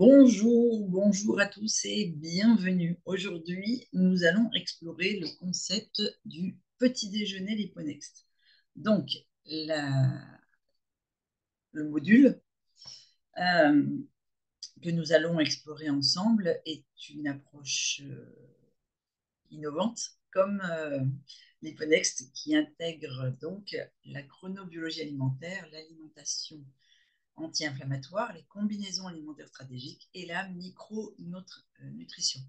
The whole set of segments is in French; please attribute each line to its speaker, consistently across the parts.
Speaker 1: Bonjour à tous et bienvenue. Aujourd'hui, nous allons explorer le concept du petit déjeuner Liponext. Donc, le module euh, que nous allons explorer ensemble est une approche innovante comme Liponext qui intègre donc la chronobiologie alimentaire, l'alimentation anti-inflammatoire, les combinaisons alimentaires stratégiques et la micronutrition.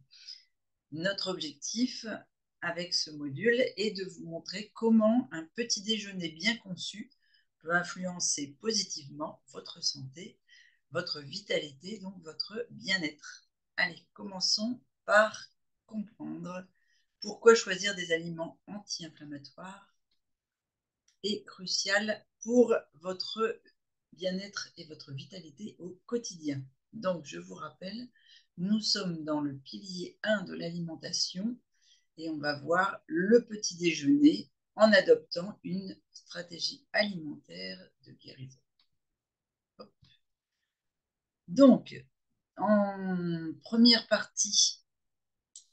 Speaker 1: Notre objectif avec ce module est de vous montrer comment un petit déjeuner bien conçu peut influencer positivement votre santé, votre vitalité, donc votre bien-être. Allez, commençons par comprendre pourquoi choisir des aliments anti-inflammatoires est crucial pour votre bien-être et votre vitalité au quotidien. Donc, je vous rappelle, nous sommes dans le pilier 1 de l'alimentation et on va voir le petit déjeuner en adoptant une stratégie alimentaire de guérison. Hop. Donc, en première partie,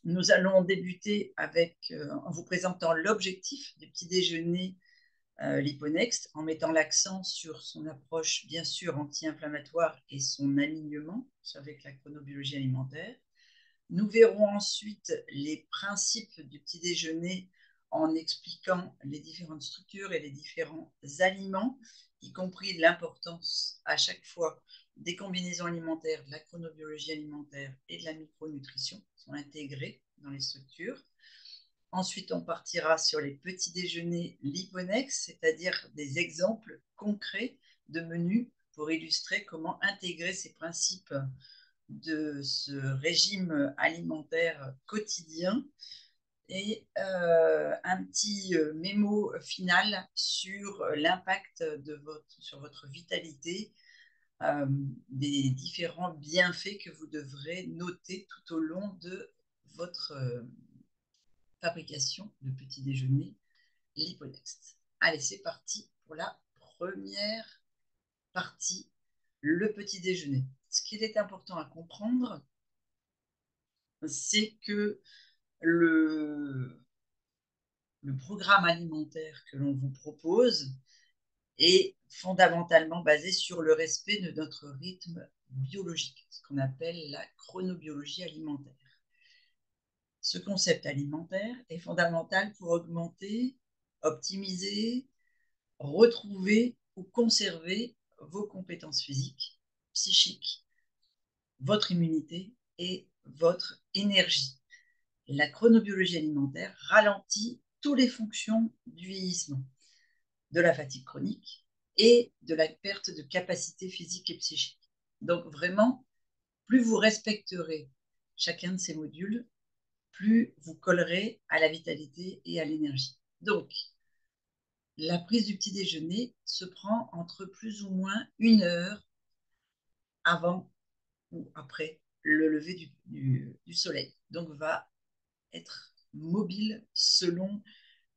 Speaker 1: nous allons débuter en vous présentant l'objectif du petit déjeuner Liponext en mettant l'accent sur son approche bien sûr anti-inflammatoire et son alignement avec la chronobiologie alimentaire. Nous verrons ensuite les principes du petit déjeuner en expliquant les différentes structures et les différents aliments, y compris l'importance à chaque fois des combinaisons alimentaires, de la chronobiologie alimentaire et de la micronutrition sont intégrés dans les structures. Ensuite, on partira sur les petits déjeuners Liponex, c'est-à-dire des exemples concrets de menus pour illustrer comment intégrer ces principes de ce régime alimentaire quotidien et un petit mémo final sur l'impact sur votre vitalité, des différents bienfaits que vous devrez noter tout au long de votre fabrication de petits déjeuners Liponext. Allez, c'est parti pour la première partie, le petit déjeuner. Ce qu'il est important à comprendre, c'est que le, le programme alimentaire que l'on vous propose est fondamentalement basé sur le respect de notre rythme biologique, ce qu'on appelle la chronobiologie alimentaire. Ce concept alimentaire est fondamental pour augmenter, optimiser, retrouver ou conserver vos compétences physiques, psychiques, votre immunité et votre énergie. La chronobiologie alimentaire ralentit toutes les fonctions du vieillissement, de la fatigue chronique et de la perte de capacité physique et psychique. Donc vraiment, plus vous respecterez chacun de ces modules, plus vous collerez à la vitalité et à l'énergie. Donc, la prise du petit déjeuner se prend entre plus ou moins 1 heure avant ou après le lever du soleil. Donc, va être mobile selon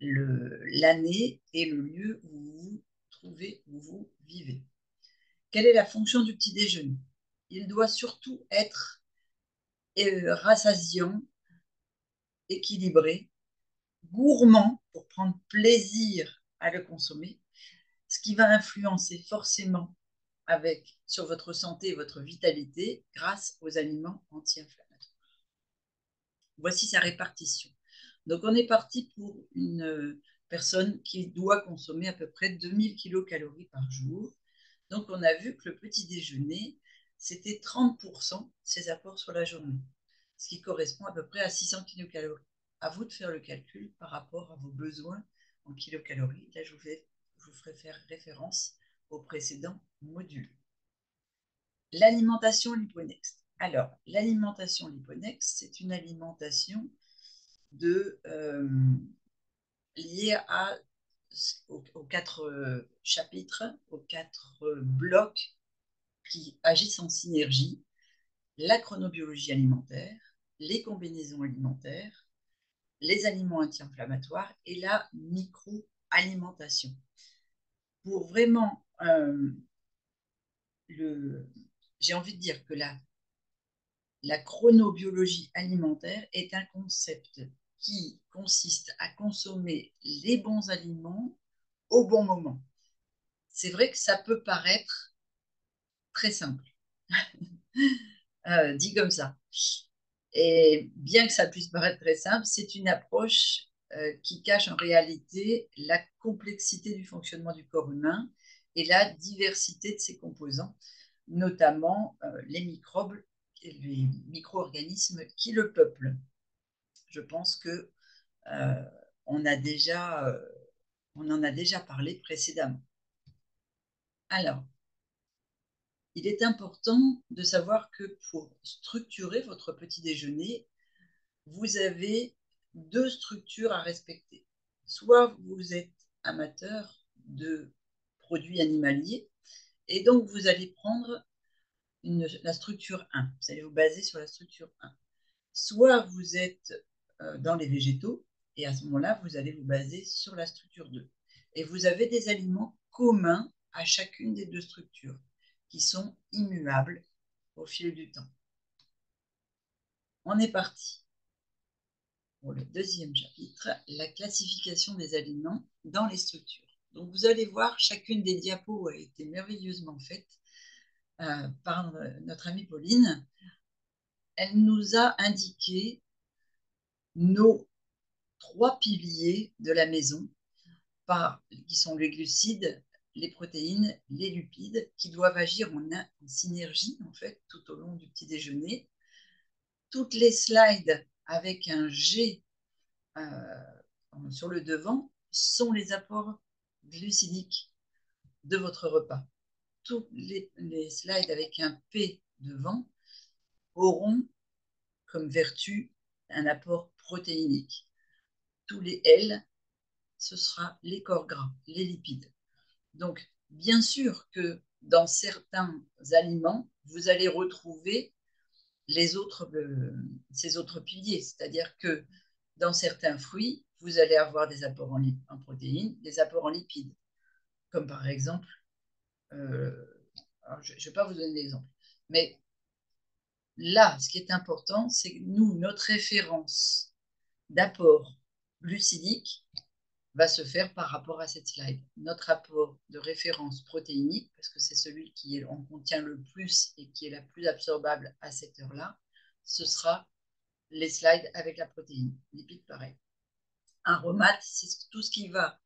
Speaker 1: l'année et le lieu où vous vous trouvez, où vous vivez. Quelle est la fonction du petit déjeuner? Il doit surtout être rassasiant, équilibré, gourmand pour prendre plaisir à le consommer, ce qui va influencer forcément sur votre santé et votre vitalité grâce aux aliments anti-inflammatoires. Voici sa répartition. Donc, on est parti pour une personne qui doit consommer à peu près 2000 kilocalories par jour. Donc, on a vu que le petit déjeuner, c'était 30% de ses apports sur la journée, ce qui correspond à peu près à 600 kilocalories. À vous de faire le calcul par rapport à vos besoins en kilocalories. Là, je vous ferai faire référence au précédent module. L'alimentation Liponext. Alors, l'alimentation Liponext, c'est une alimentation liée aux 4 chapitres, aux 4 blocs qui agissent en synergie: la chronobiologie alimentaire, les combinaisons alimentaires, les aliments anti-inflammatoires et la microalimentation. Pour vraiment, j'ai envie de dire que la chronobiologie alimentaire est un concept qui consiste à consommer les bons aliments au bon moment. C'est vrai que ça peut paraître très simple, dit comme ça. Et bien que ça puisse paraître très simple, c'est une approche qui cache en réalité la complexité du fonctionnement du corps humain et la diversité de ses composants, notamment les microbes et les micro-organismes qui le peuplent. Je pense que euh, on a déjà, on en a déjà parlé précédemment. Alors, il est important de savoir que pour structurer votre petit déjeuner, vous avez deux structures à respecter. Soit vous êtes amateur de produits animaliers et donc vous allez prendre la structure 1. Vous allez vous baser sur la structure 1. Soit vous êtes dans les végétaux et à ce moment-là, vous allez vous baser sur la structure 2. Et vous avez des aliments communs à chacune des deux structures qui sont immuables au fil du temps. On est parti pour le deuxième chapitre, la classification des aliments dans les structures. Donc vous allez voir, chacune des diapos a été merveilleusement faite par notre amie Pauline. Elle nous a indiqué nos trois piliers de la maison, qui sont les glucides, les protéines, les lipides, qui doivent agir en synergie en fait tout au long du petit déjeuner. Toutes les slides avec un G sur le devant sont les apports glucidiques de votre repas. Tous les slides avec un P devant auront comme vertu un apport protéinique. Tous les L, ce sera les corps gras, les lipides. Donc, bien sûr que dans certains aliments, vous allez retrouver ces autres piliers, c'est-à-dire que dans certains fruits, vous allez avoir des apports en protéines, des apports en lipides, comme par exemple, je ne vais pas vous donner d'exemple, mais là, ce qui est important, c'est que nous, notre référence d'apport glucidique va se faire par rapport à cette slide. Notre apport de référence protéinique, parce que c'est celui qui en contient le plus et qui est la plus absorbable à cette heure-là, ce sera les slides avec la protéine. Lipides, pareil. Aromate, c'est tout ce qui va,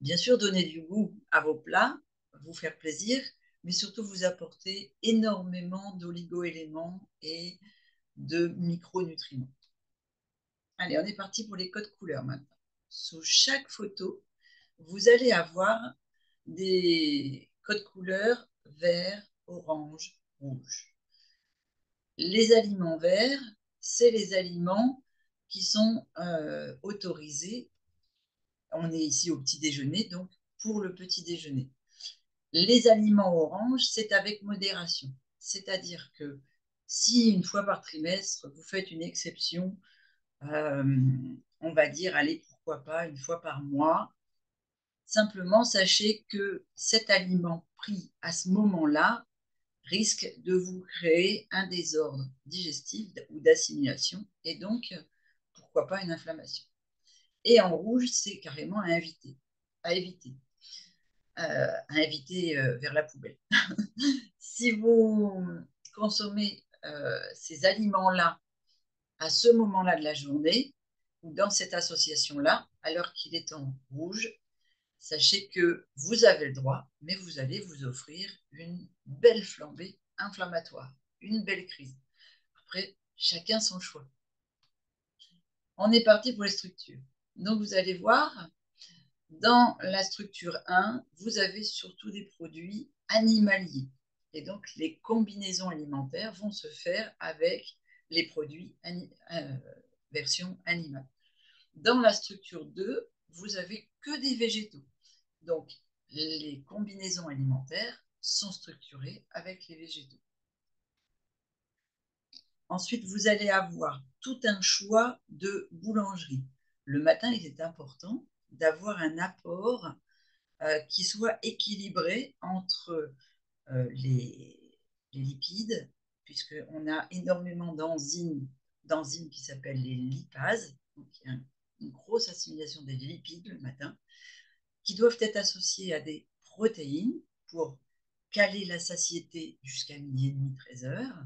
Speaker 1: bien sûr, donner du goût à vos plats, vous faire plaisir, mais surtout vous apporter énormément d'oligo-éléments et de micronutriments. Allez, on est parti pour les codes couleurs maintenant. Sous chaque photo, vous allez avoir des codes couleurs vert, orange, rouge. Les aliments verts, c'est les aliments qui sont autorisés. On est ici au petit déjeuner, donc pour le petit déjeuner. Les aliments orange, c'est avec modération. C'est-à-dire que si une fois par trimestre, vous faites une exception, on va dire, allez, pourquoi pas, une fois par mois, simplement sachez que cet aliment pris à ce moment-là risque de vous créer un désordre digestif ou d'assimilation et donc, pourquoi pas, une inflammation. Et en rouge, c'est carrément à éviter vers la poubelle. Si vous consommez ces aliments-là à ce moment-là de la journée ou dans cette association-là, alors qu'il est en rouge, sachez que vous avez le droit, mais vous allez vous offrir une belle flambée inflammatoire, une belle crise. Après, chacun son choix. On est parti pour les structures. Donc, vous allez voir, dans la structure 1, vous avez surtout des produits animaliers. Et donc, les combinaisons alimentaires vont se faire avec les produits version animale. Dans la structure 2, vous avez que des végétaux. Donc, les combinaisons alimentaires sont structurées avec les végétaux. Ensuite, vous allez avoir tout un choix de boulangerie. Le matin, il est important d'avoir un apport qui soit équilibré entre les lipides puisqu'on a énormément d'enzymes qui s'appellent les lipases. Donc, il y a une grosse assimilation des lipides le matin, qui doivent être associés à des protéines pour caler la satiété jusqu'à midi et demi, 13 heures.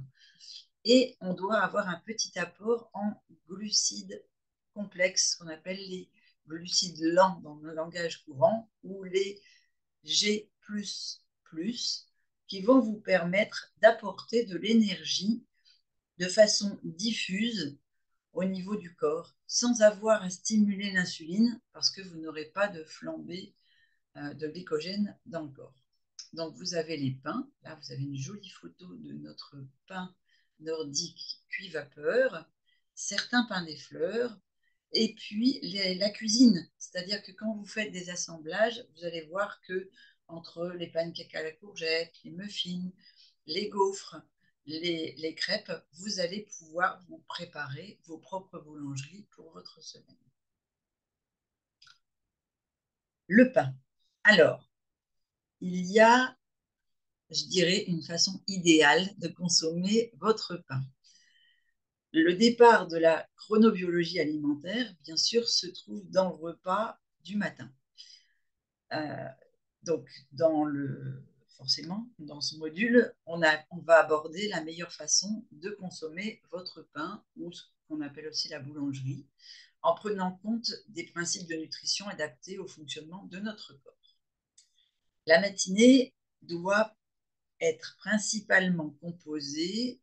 Speaker 1: Et on doit avoir un petit apport en glucides complexes, qu'on appelle les glucides lents dans le langage courant, ou les G++, qui vont vous permettre d'apporter de l'énergie de façon diffuse au niveau du corps, sans avoir à stimuler l'insuline, parce que vous n'aurez pas de flambée de glycogène dans le corps. Donc vous avez les pains, là vous avez une jolie photo de notre pain nordique cuit vapeur, certains pains des fleurs, et puis la cuisine, c'est-à-dire que quand vous faites des assemblages, vous allez voir que entre les pancakes à la courgette, les muffins, les gaufres, les crêpes, vous allez pouvoir vous préparer vos propres boulangeries pour votre semaine. Le pain. Alors, il y a, je dirais, une façon idéale de consommer votre pain. Le départ de la chronobiologie alimentaire, bien sûr, se trouve dans le repas du matin. Donc, forcément, dans ce module, on va aborder la meilleure façon de consommer votre pain, ou ce qu'on appelle aussi la boulangerie, en prenant compte des principes de nutrition adaptés au fonctionnement de notre corps. La matinée doit être principalement composée,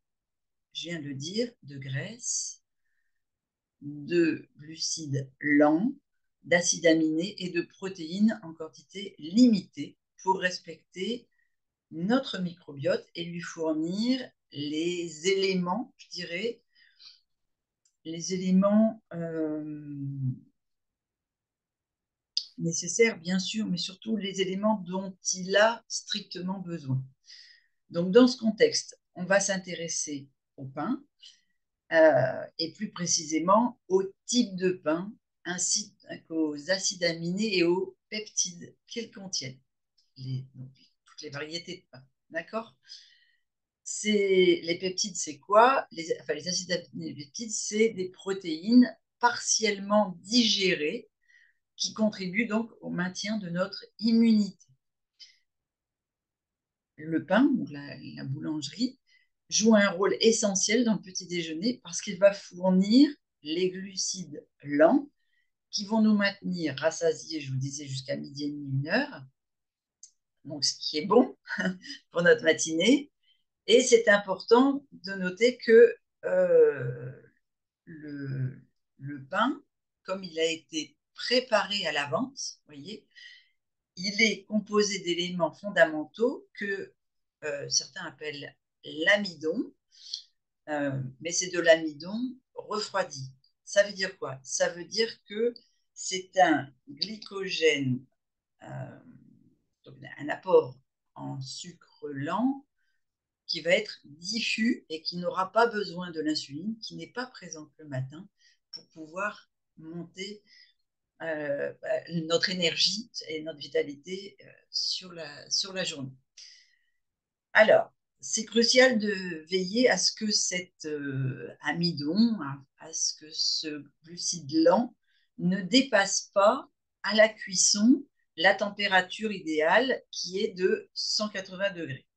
Speaker 1: je viens de le dire, de graisse, de glucides lents, d'acides aminés et de protéines en quantité limitée pour respecter notre microbiote et lui fournir les éléments, je dirais, les éléments nécessaires, bien sûr, mais surtout les éléments dont il a strictement besoin. Donc, dans ce contexte, on va s'intéresser au pain, et plus précisément au type de pain, ainsi qu'aux acides aminés et aux peptides qu'ils contiennent, donc, toutes les variétés de pain. D'accord? Les peptides, c'est quoi? Les acides aminés et les peptides, c'est des protéines partiellement digérées qui contribuent donc au maintien de notre immunité. Le pain, donc la boulangerie, joue un rôle essentiel dans le petit déjeuner parce qu'il va fournir les glucides lents qui vont nous maintenir rassasiés, je vous disais, jusqu'à midi et demi, 1 heure. Donc, ce qui est bon pour notre matinée. Et c'est important de noter que le pain, comme il a été préparé à l'avance, voyez, il est composé d'éléments fondamentaux que certains appellent l'amidon, mais c'est de l'amidon refroidi. Ça veut dire quoi? Ça veut dire que c'est un glycogène, donc un apport en sucre lent qui va être diffus et qui n'aura pas besoin de l'insuline, qui n'est pas présente le matin pour pouvoir monter notre énergie et notre vitalité sur la journée. Alors, c'est crucial de veiller à ce que cet amidon, à ce que ce glucide lent ne dépasse pas à la cuisson la température idéale qui est de 180 degrés.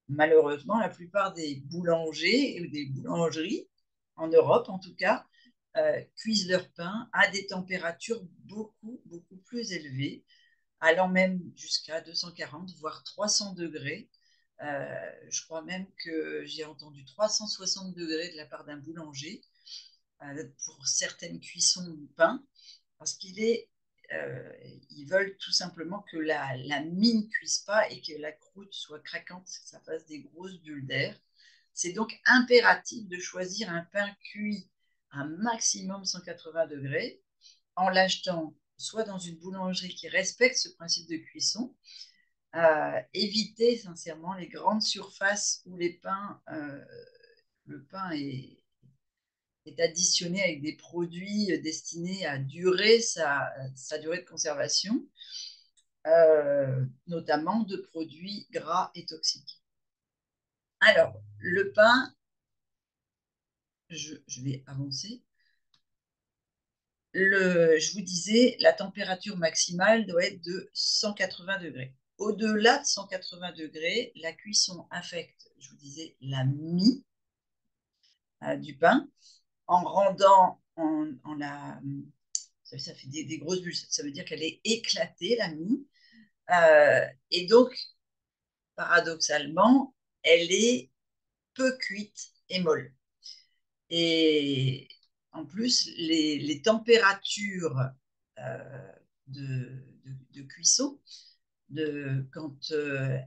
Speaker 1: Malheureusement, la plupart des boulangers ou des boulangeries, en Europe en tout cas, cuisent leur pain à des températures beaucoup, beaucoup plus élevées, allant même jusqu'à 240, voire 300 degrés. Je crois même que j'ai entendu 360 degrés de la part d'un boulanger pour certaines cuissons de pain, parce qu'ils veulent tout simplement que la mie ne cuise pas et que la croûte soit craquante, que ça fasse des grosses bulles d'air. C'est donc impératif de choisir un pain cuit à maximum 180 degrés en l'achetant soit dans une boulangerie qui respecte ce principe de cuisson, éviter sincèrement les grandes surfaces où le pain est additionné avec des produits destinés à durer sa durée de conservation, notamment de produits gras et toxiques. Alors, le pain, je vais avancer. Je vous disais, la température maximale doit être de 180 degrés. Au-delà de 180 degrés, la cuisson affecte, je vous disais, la mie du pain en rendant en la. Ça fait des grosses bulles, ça veut dire qu'elle est éclatée, la mie. Et donc, paradoxalement, elle est peu cuite et molle. Et en plus, les températures de cuisson, quand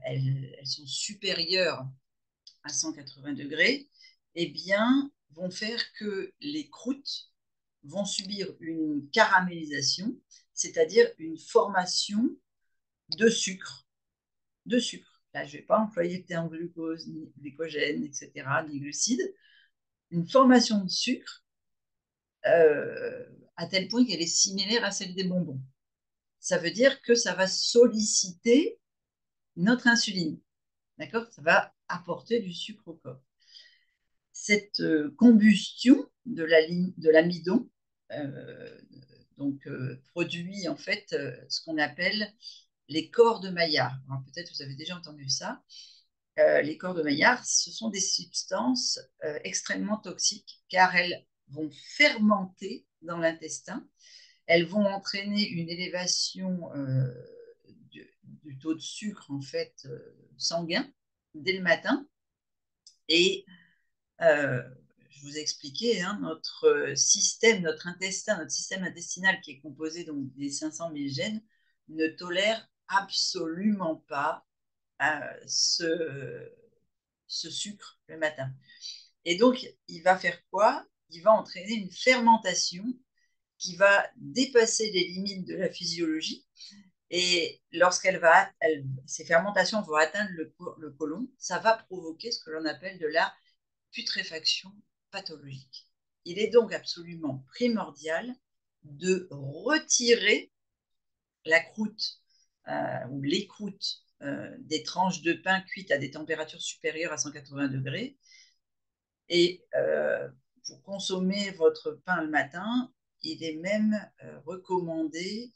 Speaker 1: elles sont supérieures à 180 degrés, eh bien, vont faire que les croûtes vont subir une caramélisation, c'est-à-dire une formation de sucre. De sucre. Là, je ne vais pas employer le terme glucose, ni glycogène, etc., ni glucides. Une formation de sucre à tel point qu'elle est similaire à celle des bonbons. Ça veut dire que ça va solliciter notre insuline. D'accord? Ça va apporter du sucre au corps. Cette combustion de l'amidon produit en fait ce qu'on appelle les corps de Maillard. Peut-être vous avez déjà entendu ça. Les corps de Maillard, ce sont des substances extrêmement toxiques car elles vont fermenter dans l'intestin. Elles vont entraîner une élévation du taux de sucre en fait sanguin dès le matin. Et je vous ai expliqué, hein, notre système, notre intestin, notre système intestinal qui est composé donc des 500 000 gènes ne tolère absolument pas ce sucre le matin. Et donc, il va faire quoi? Il va entraîner une fermentation qui va dépasser les limites de la physiologie. Et ces fermentations vont atteindre le côlon, ça va provoquer ce que l'on appelle de la putréfaction pathologique. Il est donc absolument primordial de retirer la croûte ou les croûtes des tranches de pain cuites à des températures supérieures à 180 degrés. Et pour consommer votre pain le matin, il est même recommandé,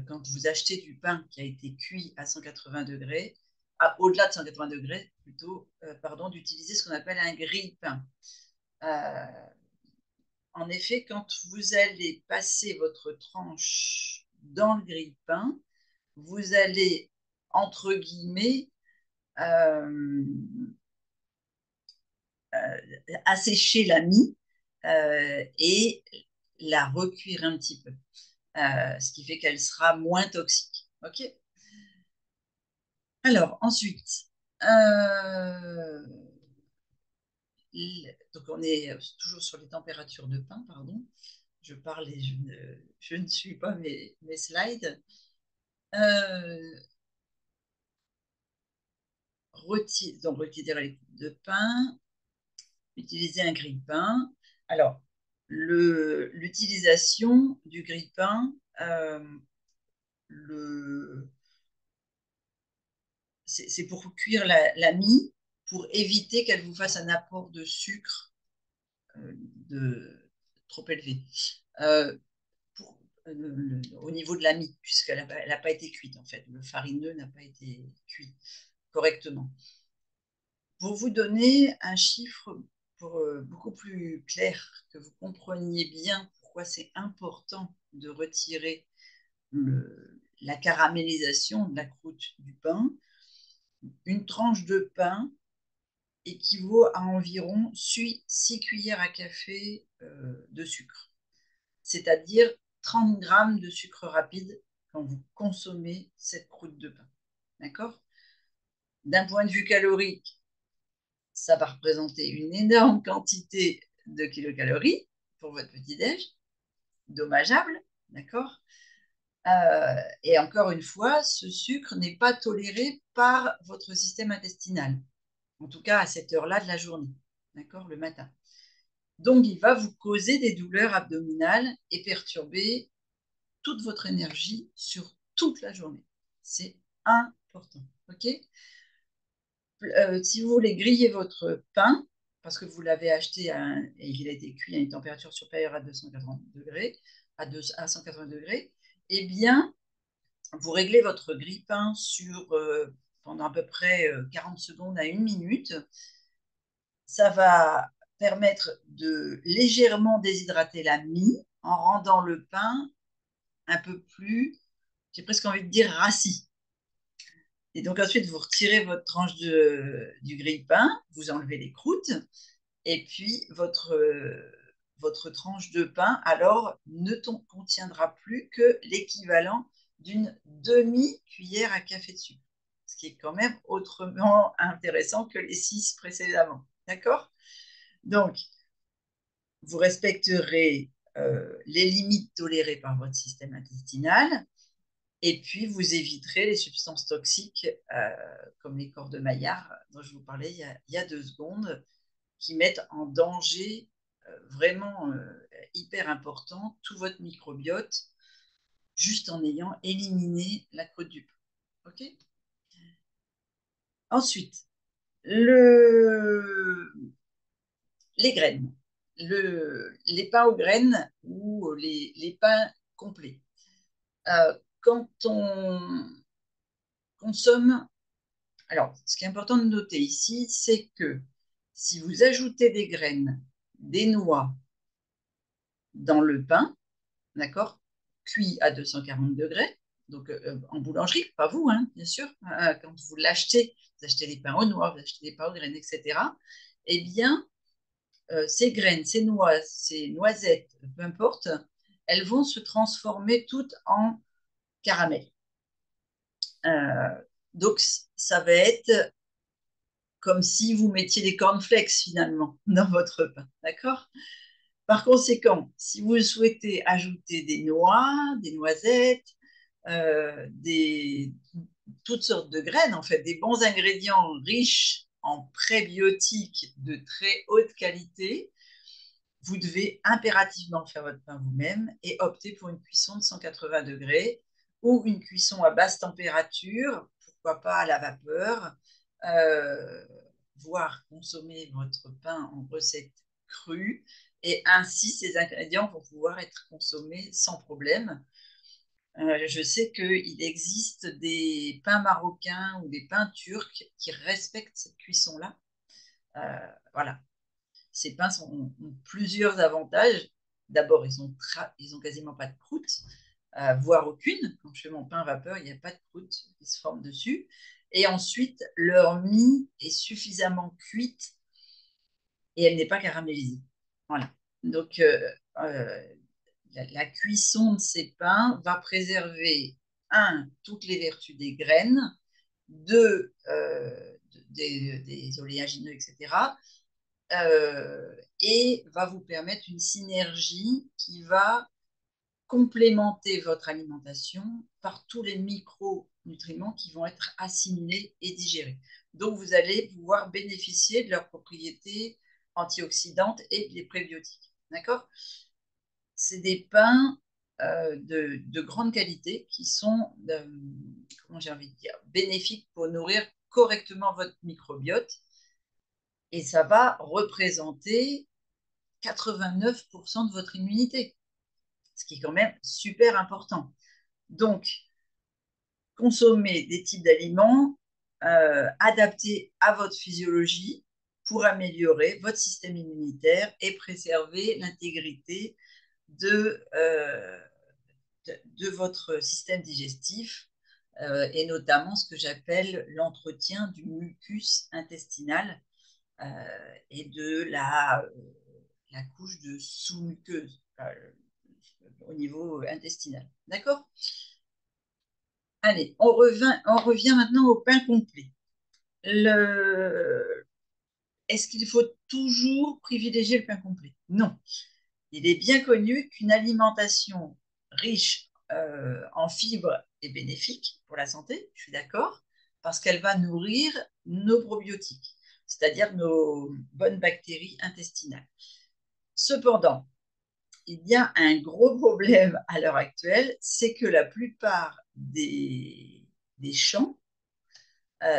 Speaker 1: quand vous achetez du pain qui a été cuit à 180 degrés, au-delà de 180 degrés plutôt, d'utiliser ce qu'on appelle un grille-pain. En effet, quand vous allez passer votre tranche dans le grille-pain, vous allez, entre guillemets, euh, assécher la mie et la recuire un petit peu, ce qui fait qu'elle sera moins toxique. Ok. Alors ensuite, donc on est toujours sur les températures de pain, pardon. Je parle et je ne suis pas mes slides. Retirer les coups de pain, utiliser un grille-pain. Alors, l'utilisation du grille-pain, c'est pour cuire la mie, pour éviter qu'elle vous fasse un apport de sucre de, trop élevé. Euh, pour, au niveau de la mie, puisqu'elle n'a pas été cuite, en fait. Le farineux n'a pas été cuit correctement. Pour vous donner un chiffre beaucoup plus clair, que vous compreniez bien pourquoi c'est important de retirer la caramélisation de la croûte du pain, une tranche de pain équivaut à environ 6 cuillères à café de sucre, c'est-à-dire 30 grammes de sucre rapide quand vous consommez cette croûte de pain. D'accord? D'un point de vue calorique, ça va représenter une énorme quantité de kilocalories pour votre petit-déj, dommageable, d'accord? Et encore une fois, ce sucre n'est pas toléré par votre système intestinal, en tout cas à cette heure-là de la journée, d'accord, le matin. Donc, il va vous causer des douleurs abdominales et perturber toute votre énergie sur toute la journée. C'est important, ok? Si vous voulez griller votre pain, parce que vous l'avez acheté et qu'il a été cuit à une température supérieure à 280 degrés, à 180 degrés, eh bien, vous réglez votre grille-pain pendant à peu près 40 secondes à 1 minute. Ça va permettre de légèrement déshydrater la mie en rendant le pain un peu plus, j'ai presque envie de dire, rassis. Et donc ensuite, vous retirez votre tranche du grille-pain, vous enlevez les croûtes, et puis votre tranche de pain, alors, ne contiendra plus que l'équivalent d'une demi-cuillère à café de sucre, ce qui est quand même autrement intéressant que les 6 précédemment. D'accord? Donc, vous respecterez les limites tolérées par votre système intestinal, et puis vous éviterez les substances toxiques comme les corps de Maillard dont je vous parlais il y a 2 secondes, qui mettent en danger vraiment hyper important tout votre microbiote juste en ayant éliminé la croûte du pain. Ok. Ensuite, les graines, les pains aux graines ou les pains complets. Quand on consomme, alors ce qui est important de noter ici, c'est que si vous ajoutez des graines, des noix dans le pain, d'accord, cuit à 240 degrés, donc en boulangerie, pas vous, hein, bien sûr, quand vous l'achetez, vous achetez des pains aux noix, vous achetez des pains aux graines, etc., eh bien, ces graines, ces noix, ces noisettes, peu importe, elles vont se transformer toutes en caramel. Donc, ça va être comme si vous mettiez des cornflakes finalement dans votre pain, d'accord? Par conséquent, si vous souhaitez ajouter des noix, des noisettes, toutes sortes de graines, en fait, des bons ingrédients riches en prébiotiques de très haute qualité, vous devez impérativement faire votre pain vous-même et opter pour une cuisson de 180 degrés ou une cuisson à basse température, pourquoi pas à la vapeur, euh, voire consommer votre pain en recette crue, et ainsi ces ingrédients vont pouvoir être consommés sans problème. Je sais qu'il existe des pains marocains ou des pains turcs qui respectent cette cuisson-là. Voilà. Ces pains ont plusieurs avantages. D'abord, ils ont quasiment pas de croûte, voire aucune. Quand je fais mon pain vapeur, il n'y a pas de croûte qui se forme dessus. Et ensuite, leur mie est suffisamment cuite et elle n'est pas caramélisée. Voilà. Donc, la cuisson de ces pains va préserver, un, toutes les vertus des graines, deux, des oléagineux, etc., et va vous permettre une synergie qui va complémenter votre alimentation par tous les micronutriments qui vont être assimilés et digérés. Donc, vous allez pouvoir bénéficier de leurs propriétés antioxydantes et des prébiotiques. D'accord? C'est des pains de grande qualité qui sont, comment j'ai envie de dire, bénéfiques pour nourrir correctement votre microbiote. Et ça va représenter 89% de votre immunité, ce qui est quand même super important. Donc, consommez des types d'aliments adaptés à votre physiologie pour améliorer votre système immunitaire et préserver l'intégrité de votre système digestif, et notamment ce que j'appelle l'entretien du mucus intestinal et de la couche de sous-muqueuse au niveau intestinal. D'accord? Allez, on revient maintenant au pain complet. Est-ce qu'il faut toujours privilégier le pain complet? Non. Il est bien connu qu'une alimentation riche en fibres est bénéfique pour la santé, je suis d'accord, parce qu'elle va nourrir nos probiotiques, c'est-à-dire nos bonnes bactéries intestinales. Cependant, il y a un gros problème à l'heure actuelle, c'est que la plupart des champs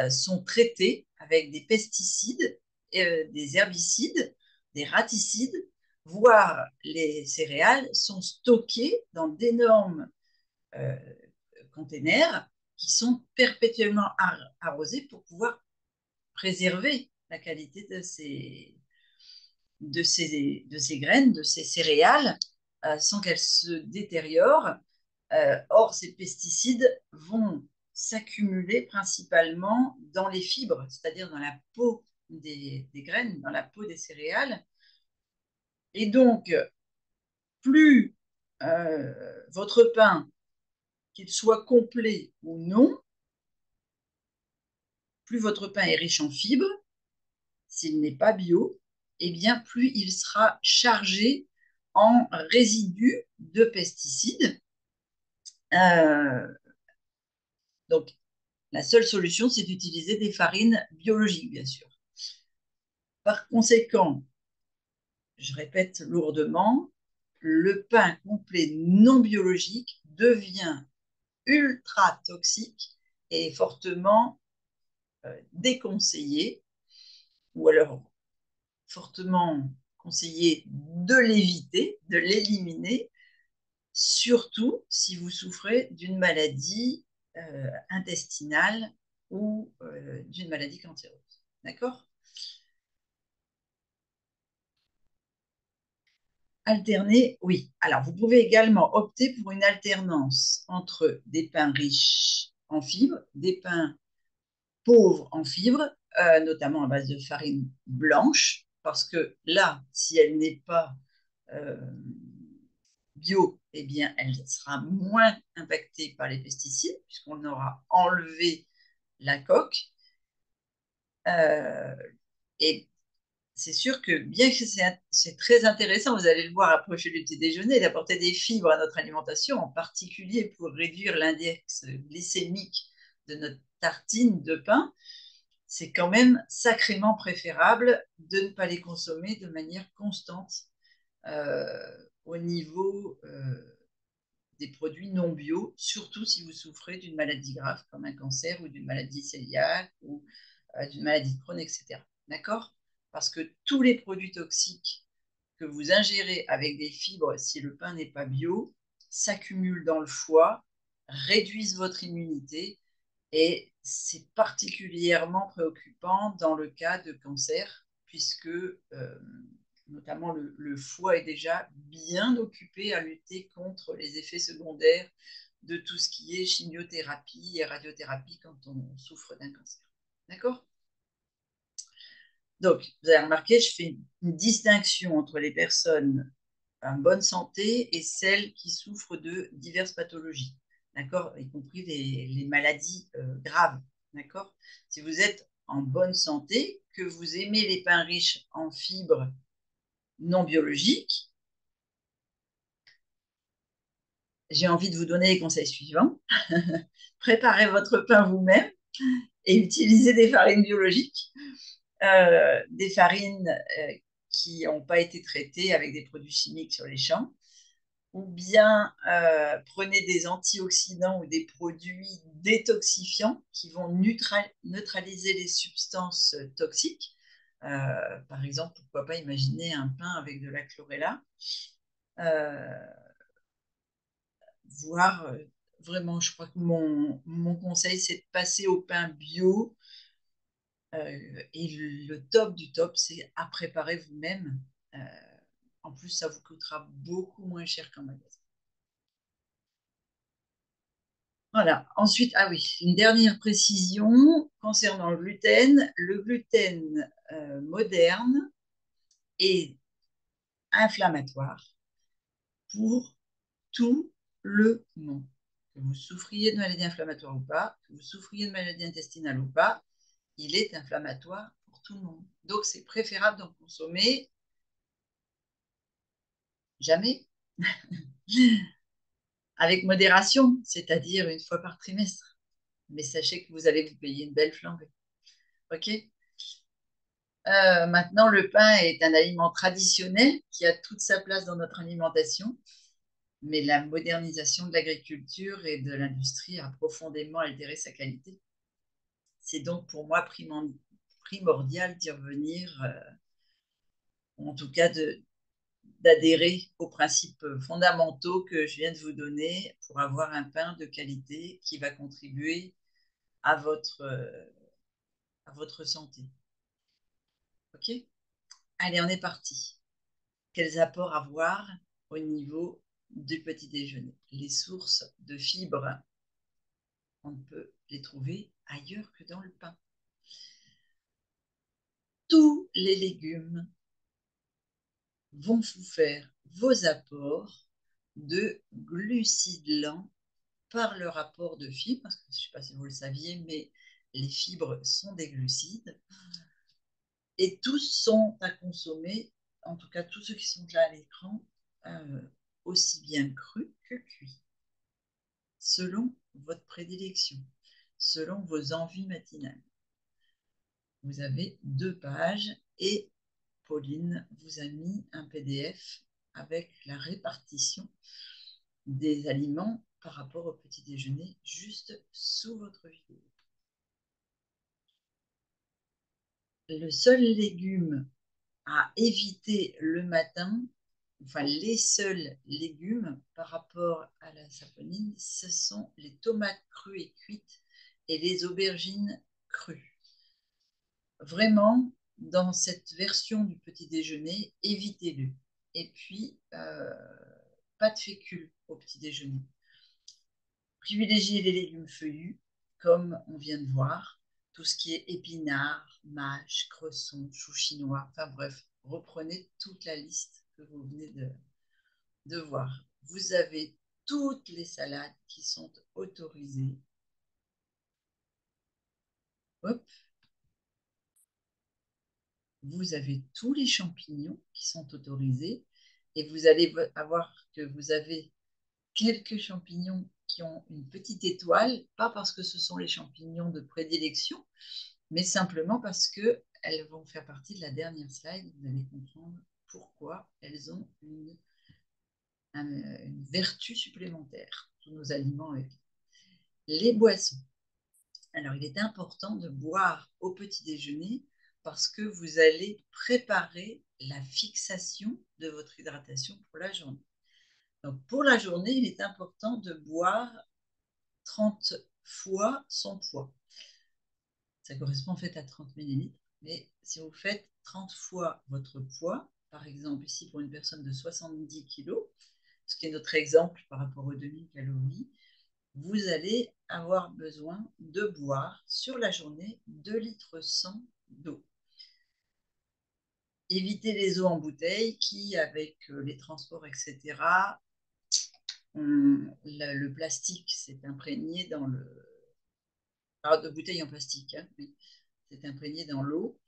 Speaker 1: sont traités avec des pesticides, des herbicides, des raticides, voire les céréales sont stockées dans d'énormes euh, containers qui sont perpétuellement arrosés pour pouvoir préserver la qualité de ces graines, de ces céréales, sans qu'elles se détériorent. Or, ces pesticides vont s'accumuler principalement dans les fibres, c'est-à-dire dans la peau des graines, dans la peau des céréales. Et donc, plus votre pain, qu'il soit complet ou non, plus votre pain est riche en fibres, s'il n'est pas bio, et bien plus il sera chargé en résidus de pesticides. Euh, donc, la seule solution, c'est d'utiliser des farines biologiques, bien sûr. Par conséquent, je répète lourdement, le pain complet non biologique devient ultra toxique et fortement déconseillé, ou alors fortement conseillé de l'éviter, de l'éliminer, surtout si vous souffrez d'une maladie intestinale ou d'une maladie cancéreuse. D'accord? Alterner, oui. Alors, vous pouvez également opter pour une alternance entre des pains riches en fibres, des pains pauvres en fibres, notamment à base de farine blanche, parce que là, si elle n'est pas euh, bio, eh bien, elle sera moins impactée par les pesticides, puisqu'on aura enlevé la coque. Euh, et c'est sûr que bien que c'est très intéressant, vous allez le voir approcher du petit déjeuner, d'apporter des fibres à notre alimentation, en particulier pour réduire l'index glycémique de notre tartine de pain, c'est quand même sacrément préférable de ne pas les consommer de manière constante au niveau des produits non bio, surtout si vous souffrez d'une maladie grave comme un cancer ou d'une maladie cœliaque ou d'une maladie de Crohn, etc. D'accord? Parce que tous les produits toxiques que vous ingérez avec des fibres, si le pain n'est pas bio, s'accumulent dans le foie, réduisent votre immunité et c'est particulièrement préoccupant dans le cas de cancer, puisque notamment le foie est déjà bien occupé à lutter contre les effets secondaires de tout ce qui est chimiothérapie et radiothérapie quand on souffre d'un cancer. D'accord? Donc, vous avez remarqué, je fais une distinction entre les personnes en bonne santé et celles qui souffrent de diverses pathologies, d'accord, y compris les maladies graves, d'accord. Si vous êtes en bonne santé, que vous aimez les pains riches en fibres non biologiques, j'ai envie de vous donner les conseils suivants. Préparez votre pain vous-même et utilisez des farines biologiques, des farines qui n'ont pas été traitées avec des produits chimiques sur les champs, ou bien prenez des antioxydants ou des produits détoxifiants qui vont neutraliser les substances toxiques. Par exemple, pourquoi pas imaginer un pain avec de la chlorella, euh, voire vraiment, je crois que mon conseil, c'est de passer au pain bio. Et le top du top, c'est à préparer vous-même. Euh, En plus, ça vous coûtera beaucoup moins cher qu'en magasin. Voilà. Ensuite, ah oui, une dernière précision concernant le gluten. Le gluten moderne est inflammatoire pour tout le monde. Que vous souffriez de maladie inflammatoire ou pas, que vous souffriez de maladie intestinale ou pas, il est inflammatoire pour tout le monde. Donc, c'est préférable d'en consommer jamais, avec modération, c'est-à-dire une fois par trimestre. Mais sachez que vous allez vous payer une belle flambée. OK? Maintenant, le pain est un aliment traditionnel qui a toute sa place dans notre alimentation, mais la modernisation de l'agriculture et de l'industrie a profondément altéré sa qualité. C'est donc pour moi primordial d'y revenir, ou en tout cas d'adhérer aux principes fondamentaux que je viens de vous donner pour avoir un pain de qualité qui va contribuer à votre santé. OK? Allez, on est parti. Quels apports avoir au niveau du petit déjeuner? Les sources de fibres, on ne peut les trouver ailleurs que dans le pain. Tous les légumes vont vous faire vos apports de glucides lents par le rapport de fibres, parce que je ne sais pas si vous le saviez, mais les fibres sont des glucides, et tous sont à consommer, en tout cas tous ceux qui sont là à l'écran, aussi bien crus que cuits, selon votre prédilection, selon vos envies matinales. Vous avez 2 pages et Pauline vous a mis un PDF avec la répartition des aliments par rapport au petit déjeuner juste sous votre vidéo. Le seul légume à éviter le matin, enfin les seuls légumes par rapport à la saponine, ce sont les tomates crues et cuites et les aubergines crues. Vraiment, dans cette version du petit déjeuner, évitez-le. Et puis, pas de fécule au petit déjeuner. Privilégiez les légumes feuillus, comme on vient de voir, tout ce qui est épinards, mâches, cresson, choux chinois, enfin bref, reprenez toute la liste que vous venez de voir. Vous avez toutes les salades qui sont autorisées. Hop. Vous avez tous les champignons qui sont autorisés et vous allez avoir que vous avez quelques champignons qui ont une petite étoile, pas parce que ce sont les champignons de prédilection, mais simplement parce qu'elles vont faire partie de la dernière slide. Vous allez comprendre pourquoi elles ont une vertu supplémentaire, tous nos aliments avec les boissons. Alors, il est important de boire au petit déjeuner parce que vous allez préparer la fixation de votre hydratation pour la journée. Donc, pour la journée, il est important de boire 30 fois son poids. Ça correspond en fait à 30 millilitres. Mais si vous faites 30 fois votre poids, par exemple ici pour une personne de 70 kg, ce qui est notre exemple par rapport aux 2000 calories, vous allez avoir besoin de boire sur la journée 2 litres 100 d'eau. Évitez les eaux en bouteille qui, avec les transports, etc., le plastique s'est imprégné dans le... Alors, de bouteilles en plastique, hein, oui, s'est imprégné dans l'eau.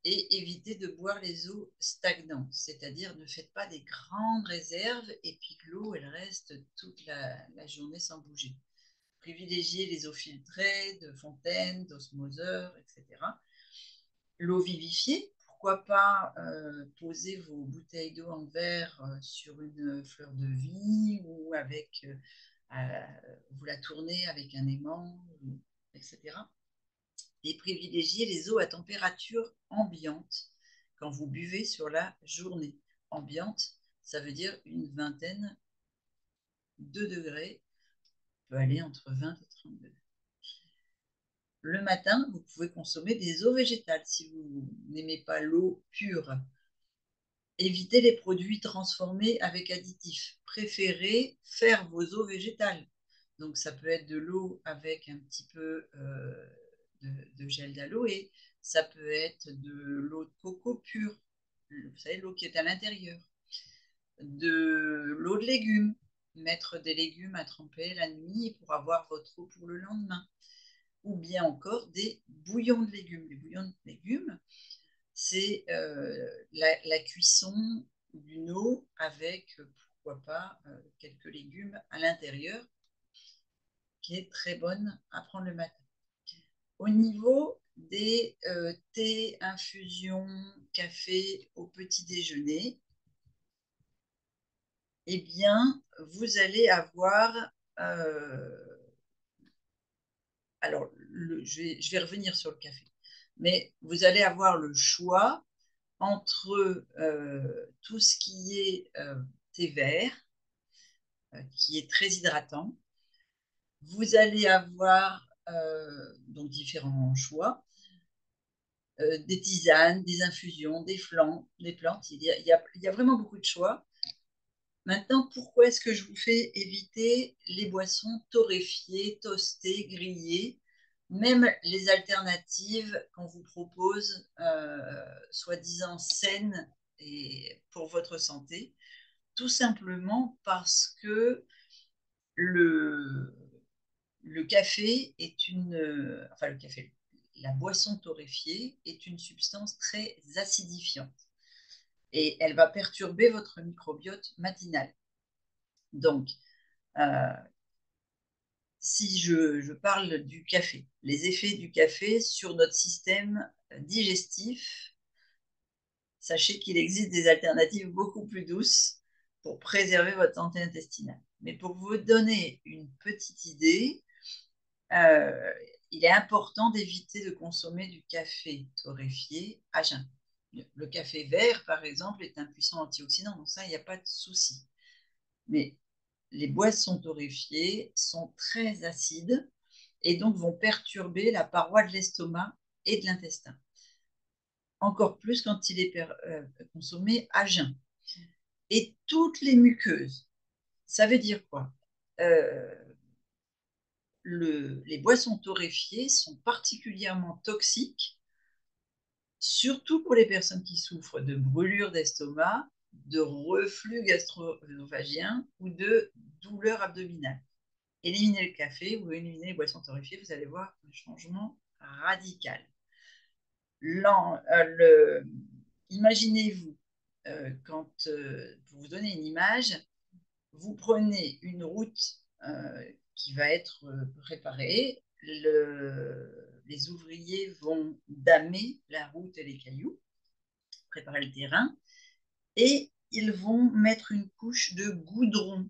Speaker 1: Et évitez de boire les eaux stagnantes, c'est-à-dire ne faites pas des grandes réserves et puis que l'eau, elle reste toute la journée sans bouger. Privilégiez les eaux filtrées, de fontaine, d'osmoseur, etc. L'eau vivifiée, pourquoi pas poser vos bouteilles d'eau en verre sur une fleur de vie ou avec, vous la tournez avec un aimant, etc. Et privilégiez les eaux à température ambiante quand vous buvez sur la journée. Ambiante, ça veut dire une vingtaine de degrés, peut aller entre 20 et 30 degrés. Le matin, vous pouvez consommer des eaux végétales si vous n'aimez pas l'eau pure. Évitez les produits transformés avec additifs. Préférez faire vos eaux végétales. Donc, ça peut être de l'eau avec un petit peu de gel d'aloe. Ça peut être de l'eau de coco pure. Vous savez, l'eau qui est à l'intérieur. De l'eau de légumes. Mettre des légumes à tremper la nuit pour avoir votre eau pour le lendemain. Ou bien encore des bouillons de légumes. Les bouillons de légumes, c'est la cuisson d'une eau avec, pourquoi pas, quelques légumes à l'intérieur, qui est très bonne à prendre le matin. Au niveau des thés, infusions, café au petit déjeuner, eh bien, vous allez avoir... alors, je vais revenir sur le café, mais vous allez avoir le choix entre tout ce qui est thé vert, qui est très hydratant. Vous allez avoir donc différents choix, des tisanes, des infusions, des plantes. Il y a vraiment beaucoup de choix. Maintenant, pourquoi est-ce que je vous fais éviter les boissons torréfiées, toastées, grillées, même les alternatives qu'on vous propose, soi-disant saines et pour votre santé? Tout simplement parce que le, le café est enfin le café, la boisson torréfiée est une substance très acidifiante et elle va perturber votre microbiote matinal. Donc, euh, si je parle du café, les effets du café sur notre système digestif, sachez qu'il existe des alternatives beaucoup plus douces pour préserver votre santé intestinale. Mais pour vous donner une petite idée, euh, il est important d'éviter de consommer du café torréfié à jeun. Le café vert, par exemple, est un puissant antioxydant, donc ça, il n'y a pas de souci. Mais les boissons torréfiées sont très acides et donc vont perturber la paroi de l'estomac et de l'intestin. Encore plus quand il est consommé à jeun. Et toutes les muqueuses, ça veut dire quoi? euh, les boissons torréfiées sont particulièrement toxiques, surtout pour les personnes qui souffrent de brûlures d'estomac, de reflux gastro-œsophagien ou de douleurs abdominales. Éliminez le café ou éliminez les boissons torréfiées, vous allez voir un changement radical. Imaginez-vous, quand, pour vous donner une image, vous prenez une route qui va être préparée, les ouvriers vont damer la route et les cailloux, préparer le terrain, et ils vont mettre une couche de goudron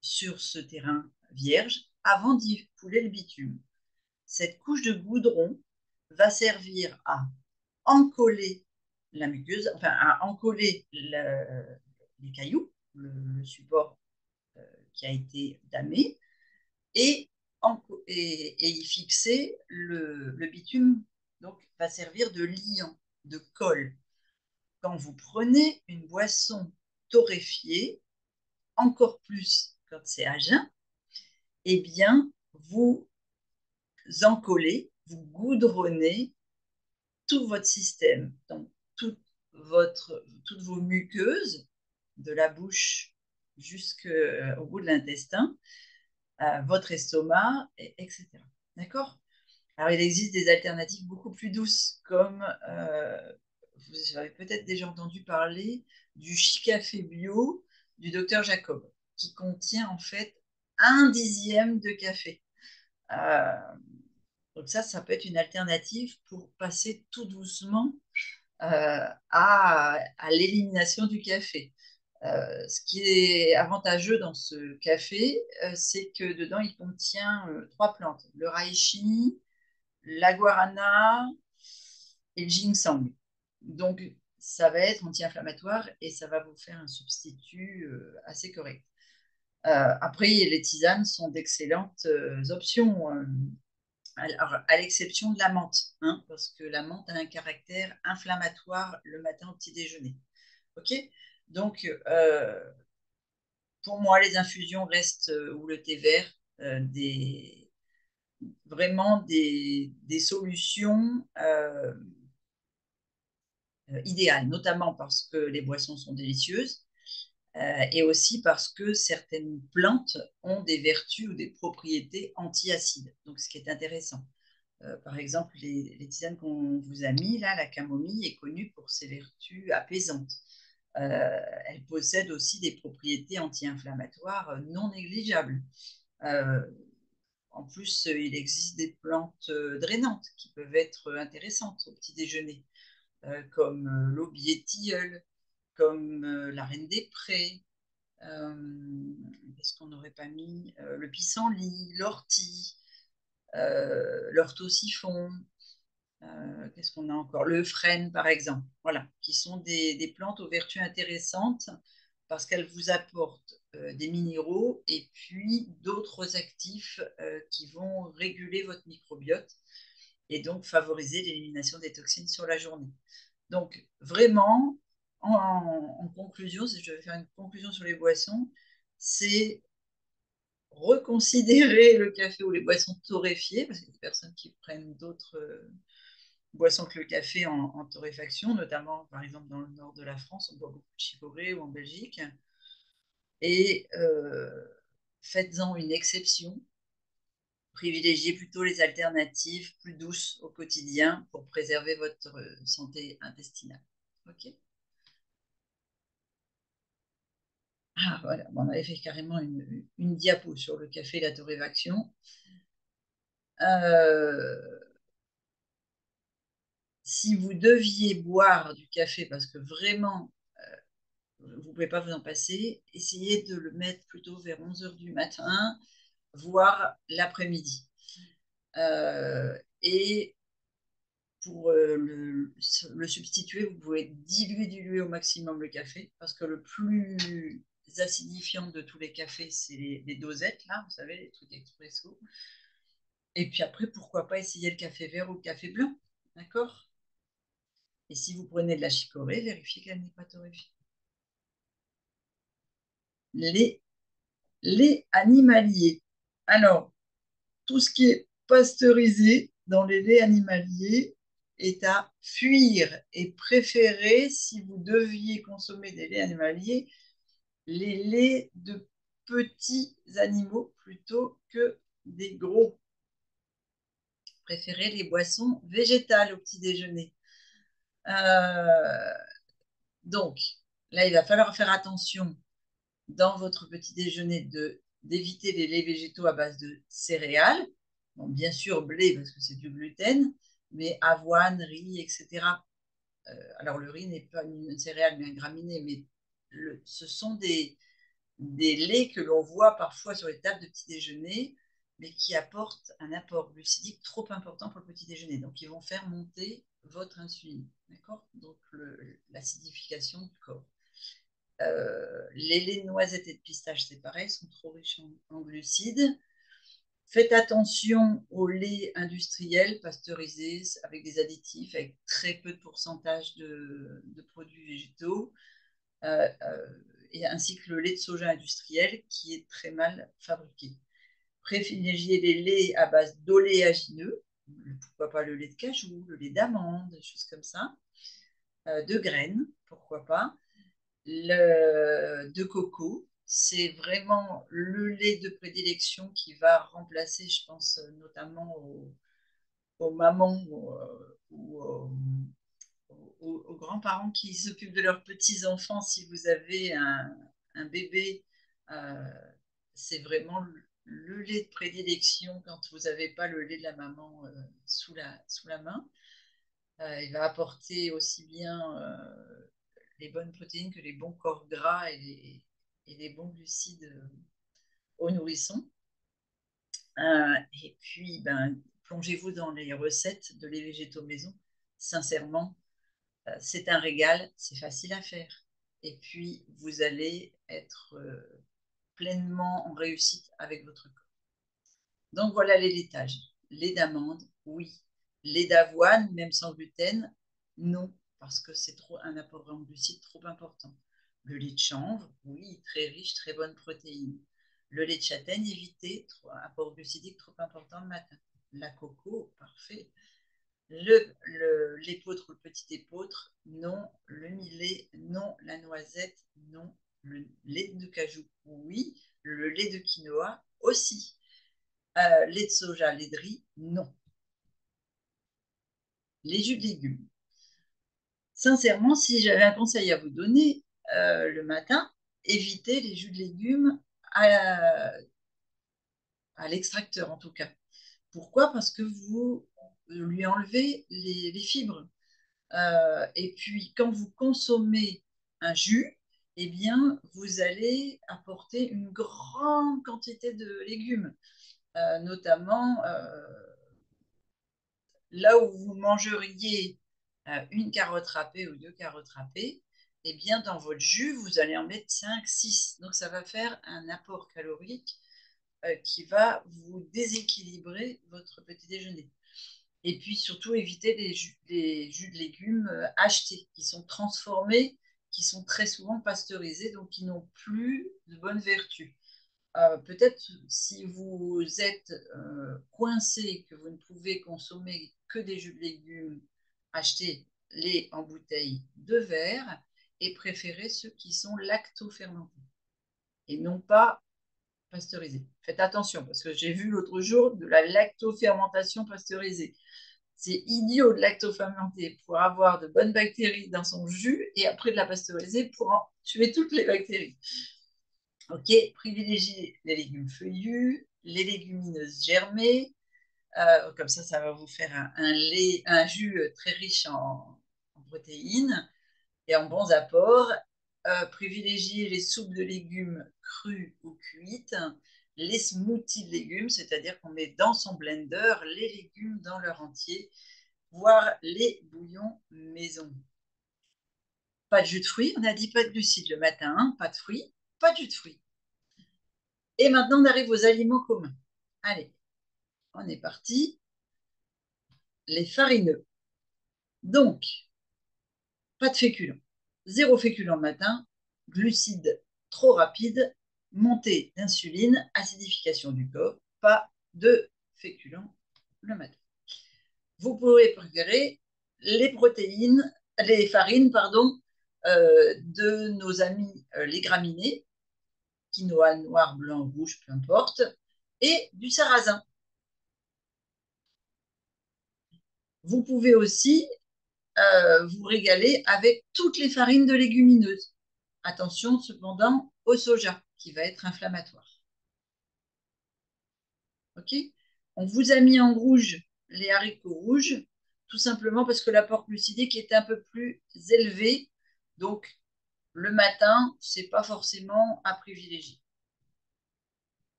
Speaker 1: sur ce terrain vierge avant d'y couler le bitume. Cette couche de goudron va servir à encoller la muqueuse, enfin à encoller les cailloux, le support qui a été damé, et, et y fixer le bitume, donc va servir de liant, de colle. Quand vous prenez une boisson torréfiée, encore plus quand c'est à jeun, eh bien, vous encollez, vous goudronnez tout votre système, donc toutes vos muqueuses, de la bouche jusqu'au bout de l'intestin, votre estomac, etc. D'accord? Alors, il existe des alternatives beaucoup plus douces, comme vous avez peut-être déjà entendu parler du Chicafé bio du docteur Jacob, qui contient en fait 1/10 de café. Euh, donc ça peut être une alternative pour passer tout doucement à l'élimination du café. Ce qui est avantageux dans ce café, c'est que dedans, il contient 3 plantes, le reishi, la guarana et le ginseng. Donc, ça va être anti-inflammatoire et ça va vous faire un substitut assez correct. Après, les tisanes sont d'excellentes options, alors, à l'exception de la menthe, hein, parce que la menthe a un caractère inflammatoire le matin au petit déjeuner. OK? Donc, pour moi, les infusions restent, ou le thé vert, vraiment des solutions idéales, notamment parce que les boissons sont délicieuses et aussi parce que certaines plantes ont des vertus ou des propriétés anti-acides. Donc, ce qui est intéressant. Par exemple, les tisanes qu'on vous a mis, là, la camomille est connue pour ses vertus apaisantes. Elle possède aussi des propriétés anti-inflammatoires non négligeables. Euh, En plus, il existe des plantes drainantes qui peuvent être intéressantes au petit déjeuner, comme l'aubier tilleul, comme la reine des prés. Qu'est-ce qu'on n'aurait pas mis? Le pissenlit, l'ortie. l'orthosiphon, qu'est-ce qu'on a encore? Le frêne, par exemple, voilà, qui sont des plantes aux vertus intéressantes parce qu'elles vous apportent des minéraux et puis d'autres actifs qui vont réguler votre microbiote et donc favoriser l'élimination des toxines sur la journée. Donc, vraiment, en conclusion, si je devais faire une conclusion sur les boissons, c'est reconsidérer le café ou les boissons torréfiées, parce qu'il y a des personnes qui prennent d'autres boissons que le café en torréfaction, notamment par exemple dans le nord de la France, on boit beaucoup de chicorée ou en Belgique. Et faites-en une exception. Privilégiez plutôt les alternatives plus douces au quotidien pour préserver votre santé intestinale. Ok. Ah, voilà, on avait fait carrément une diapo sur le café et la torréfaction. Euh, si vous deviez boire du café, parce que vraiment, vous ne pouvez pas vous en passer, essayez de le mettre plutôt vers 11 heures du matin, voire l'après-midi. Et pour le substituer, vous pouvez diluer au maximum le café, parce que le plus acidifiant de tous les cafés, c'est les dosettes, là, vous savez, les trucs expresso. Et puis après, pourquoi pas essayer le café vert ou le café blanc, d'accord? Et si vous prenez de la chicorée, vérifiez qu'elle n'est pas torréfiée. Les, les animaliers. Alors, tout ce qui est pasteurisé dans les laits animaliers est à fuir et préférer, si vous deviez consommer des laits animaliers, les laits de petits animaux plutôt que des gros. Préférez les boissons végétales au petit déjeuner. Euh, donc, là, il va falloir faire attention dans votre petit déjeuner d'éviter les laits végétaux à base de céréales. Bon, bien sûr, blé parce que c'est du gluten, mais avoine, riz, etc. Alors, le riz n'est pas une céréale, mais un graminé, mais ce sont des laits que l'on voit parfois sur les tables de petit déjeuner, mais qui apportent un apport glucidique trop important pour le petit déjeuner. Donc, ils vont faire monter votre insuline, d'accord? Donc, l'acidification du corps. Les laits de noisettes et de pistache, c'est pareil, sont trop riches en glucides. Faites attention aux laits industriels pasteurisés avec des additifs, avec très peu de pourcentage de produits végétaux, euh, euh, et ainsi que le lait de soja industriel qui est très mal fabriqué. Privilégiez les laits à base d'oléagineux, pourquoi pas le lait de cajou, le lait d'amande, des choses comme ça, de graines, pourquoi pas de coco. C'est vraiment le lait de prédilection qui va remplacer, je pense, notamment aux mamans ou aux grands-parents qui s'occupent de leurs petits-enfants. Si vous avez un bébé, euh, c'est vraiment le lait de prédilection quand vous n'avez pas le lait de la maman sous la main. Il va apporter aussi bien les bonnes protéines que les bons corps gras et les bons glucides aux nourrissons. Et puis, ben, plongez-vous dans les recettes de lait végétaux maison. Sincèrement, c'est un régal, c'est facile à faire. Et puis, vous allez être pleinement en réussite avec votre corps. Donc, voilà les laitages. Lait d'amande, oui. Lait d'avoine, même sans gluten, non, parce que c'est trop un apport en glucides trop important. Le lait de chanvre, oui, très riche, très bonne protéine. Le lait de châtaigne, évitez, apport glucidique trop important le matin. La coco, parfait. L'épeautre ou le petit épeautre, non. Le millet, non. La noisette, non. Le lait de cajou, oui. Le lait de quinoa, aussi. Lait de soja, lait de riz, non. Les jus de légumes. Sincèrement, si j'avais un conseil à vous donner le matin, évitez les jus de légumes à l'extracteur en tout cas. Pourquoi? Parce que vous lui enlevez les fibres. Et puis, quand vous consommez un jus, eh bien, vous allez apporter une grande quantité de légumes. notamment là où vous mangeriez une carotte râpée ou deux carottes râpées, eh bien, dans votre jus, vous allez en mettre 5, 6. Donc, ça va faire un apport calorique qui va vous déséquilibrer votre petit déjeuner. Et puis, surtout, éviter les jus de légumes achetés, qui sont transformés, qui sont très souvent pasteurisés, donc qui n'ont plus de bonnes vertus. Peut-être si vous êtes coincé, que vous ne pouvez consommer que des jus de légumes, achetez-les en bouteille de verre et préférez ceux qui sont lactofermentés et non pas pasteurisés. Faites attention parce que j'ai vu l'autre jour de la lactofermentation pasteurisée. C'est idiot de lactofermenter pour avoir de bonnes bactéries dans son jus et après de la pasteuriser pour en tuer toutes les bactéries. Ok, privilégiez les légumes feuillus, les légumineuses germées. Comme ça va vous faire un jus très riche en protéines et en bons apports. Privilégiez les soupes de légumes crues ou cuites, les smoothies de légumes, c'est-à-dire qu'on met dans son blender les légumes dans leur entier, voire les bouillons maison. Pas de jus de fruits, on a dit pas de glucides le matin, hein, pas de fruits, pas de jus de fruits. Et maintenant, on arrive aux aliments communs. Allez, on est parti. Les farineux. Donc, pas de féculents. Zéro féculent le matin, glucides trop rapides, montée d'insuline, acidification du corps, pas de féculents le matin. Vous pourrez préférer les protéines, les farines, pardon, de nos amis les graminées, quinoa, noir, blanc, rouge, peu importe, et du sarrasin. Vous pouvez aussi vous régaler avec toutes les farines de légumineuses. Attention cependant au soja qui va être inflammatoire. Ok. On vous a mis en rouge les haricots rouges, tout simplement parce que l'apport glucidique est un peu plus élevé. Donc, le matin, ce n'est pas forcément à privilégier.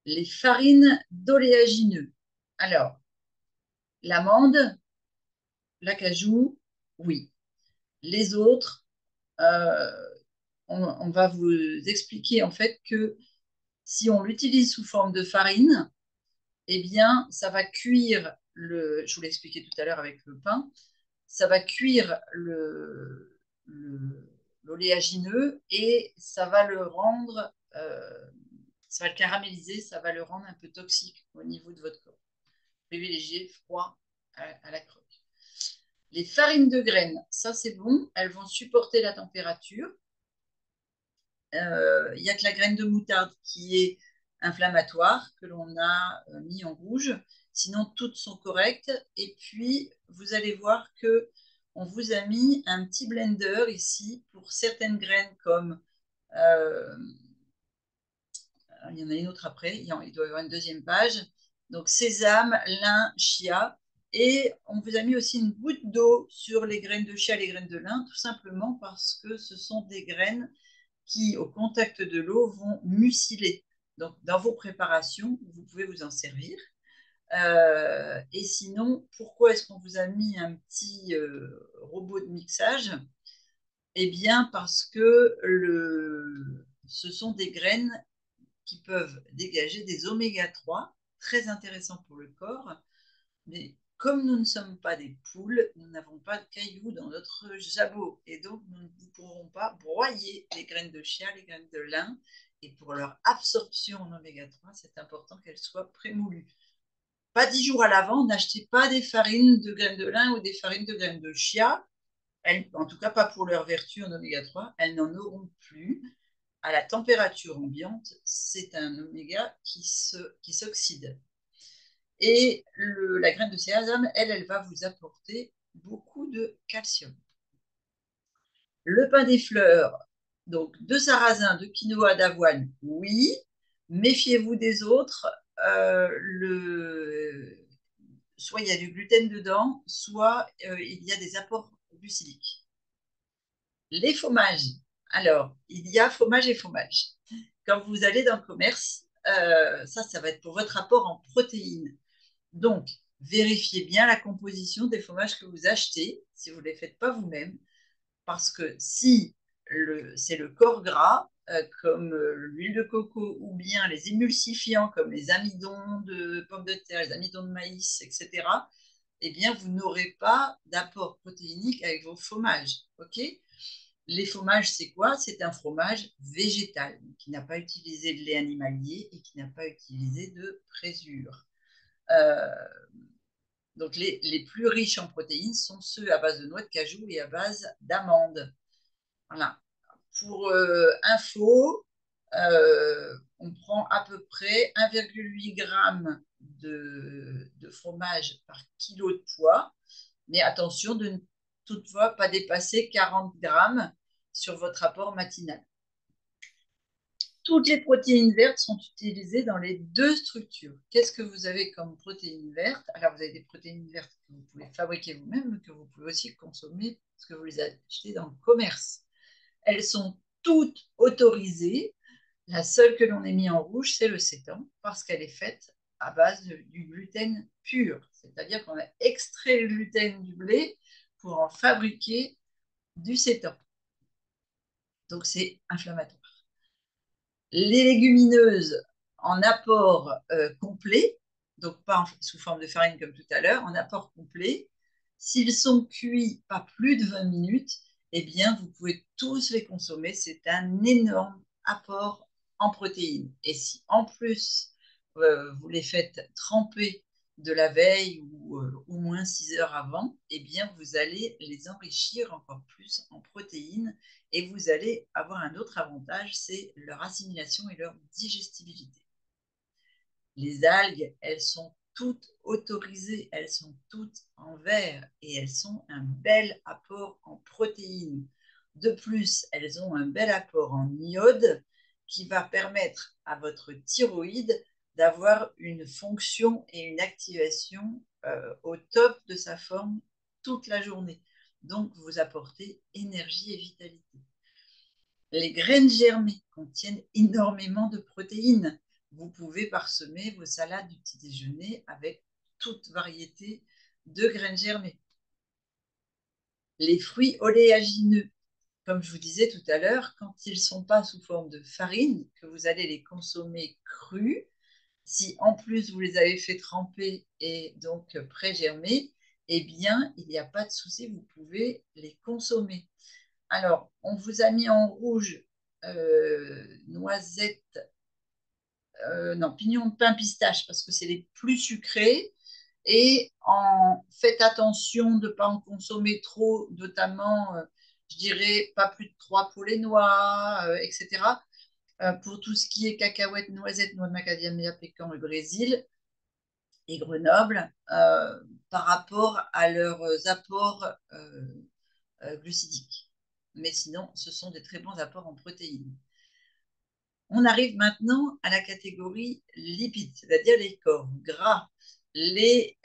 Speaker 1: Les farines d'oléagineux. Alors, l'amande, l'acajou, oui. Les autres, euh, on va vous expliquer en fait que si on l'utilise sous forme de farine, eh bien, ça va cuire je vous l'ai expliqué tout à l'heure avec le pain, ça va cuire l'oléagineux et ça va le rendre, ça va le caraméliser, ça va le rendre un peu toxique au niveau de votre corps. Privilégiez froid à la croque. Les farines de graines, ça c'est bon, elles vont supporter la température. Il n'y a que la graine de moutarde qui est inflammatoire, que l'on a mis en rouge. Sinon, toutes sont correctes. Et puis, vous allez voir que on vous a mis un petit blender ici pour certaines graines comme il y en a une autre après, il doit y avoir une deuxième page. Donc sésame, lin, chia. Et on vous a mis aussi une goutte d'eau sur les graines de chia, les graines de lin, tout simplement parce que ce sont des graines qui, au contact de l'eau, vont muciler. Donc, dans vos préparations, vous pouvez vous en servir. Et sinon, pourquoi est-ce qu'on vous a mis un petit robot de mixage? Eh bien, parce que ce sont des graines qui peuvent dégager des oméga 3, très intéressants pour le corps. Mais comme nous ne sommes pas des poules, nous n'avons pas de cailloux dans notre jabot. Et donc, nous ne pourrons pas broyer les graines de chia, les graines de lin. Et pour leur absorption en oméga 3, c'est important qu'elles soient prémoulues. Pas 10 jours à l'avant, n'achetez pas des farines de graines de lin ou des farines de graines de chia. En tout cas, pas pour leur vertu en oméga 3. Elles n'en auront plus. À la température ambiante, c'est un oméga qui s'oxyde. Et la graine de sésame, elle va vous apporter beaucoup de calcium. Le pain des fleurs, donc de sarrasin, de quinoa, d'avoine, oui. Méfiez-vous des autres. Soit il y a du gluten dedans, soit il y a des apports glucidiques. Les fromages. Alors, il y a fromage et fromage. Quand vous allez dans le commerce, ça va être pour votre apport en protéines. Donc, vérifiez bien la composition des fromages que vous achetez si vous ne les faites pas vous-même. Parce que si c'est le corps gras, comme l'huile de coco ou bien les émulsifiants comme les amidons de pommes de terre, les amidons de maïs, etc., eh bien, vous n'aurez pas d'apport protéinique avec vos fromages. OK? Les fromages, c'est quoi? C'est un fromage végétal qui n'a pas utilisé de lait animalier et qui n'a pas utilisé de présure. Euh, donc, les plus riches en protéines sont ceux à base de noix de cajou et à base d'amandes. Voilà. Pour info, on prend à peu près 1,8 g de fromage par kilo de poids, mais attention de ne toutefois pas dépasser 40 grammes sur votre apport matinal. Toutes les protéines vertes sont utilisées dans les deux structures. Qu'est-ce que vous avez comme protéines vertes? Alors, vous avez des protéines vertes que vous pouvez fabriquer vous-même, mais que vous pouvez aussi consommer parce que vous les achetez dans le commerce. Elles sont toutes autorisées. La seule que l'on ait mis en rouge, c'est le sétan, parce qu'elle est faite à base du gluten pur. C'est-à-dire qu'on a extrait le gluten du blé pour en fabriquer du sétan. Donc, c'est inflammatoire. Les légumineuses en apport complet, donc pas sous forme de farine comme tout à l'heure, en apport complet, s'ils sont cuits pas plus de 20 minutes, eh bien, vous pouvez tous les consommer. C'est un énorme apport en protéines. Et si en plus, vous les faites tremper de la veille ou au moins 6 heures avant, eh bien, vous allez les enrichir encore plus en protéines et vous allez avoir un autre avantage, c'est leur assimilation et leur digestibilité. Les algues, elles sont toutes autorisées, elles sont toutes en vert et elles sont un bel apport en protéines. De plus, elles ont un bel apport en iode qui va permettre à votre thyroïde d'avoir une fonction et une activation au top de sa forme toute la journée. Donc, vous apportez énergie et vitalité. Les graines germées contiennent énormément de protéines. Vous pouvez parsemer vos salades du petit déjeuner avec toute variété de graines germées. Les fruits oléagineux, comme je vous disais tout à l'heure, quand ils ne sont pas sous forme de farine, que vous allez les consommer crus, si en plus vous les avez fait tremper et donc pré-germer, eh bien, il n'y a pas de souci, vous pouvez les consommer. Alors, on vous a mis en rouge noisettes, non, pignons de pain pistache parce que c'est les plus sucrés. Et faites attention de ne pas en consommer trop, notamment, je dirais, pas plus de 3 pour les noix, etc. Pour tout ce qui est cacahuètes, noisettes, noix de macadamia, pécan et Brésil et Grenoble, par rapport à leurs apports glucidiques. Mais sinon, ce sont des très bons apports en protéines. On arrive maintenant à la catégorie lipides, c'est-à-dire les corps gras, les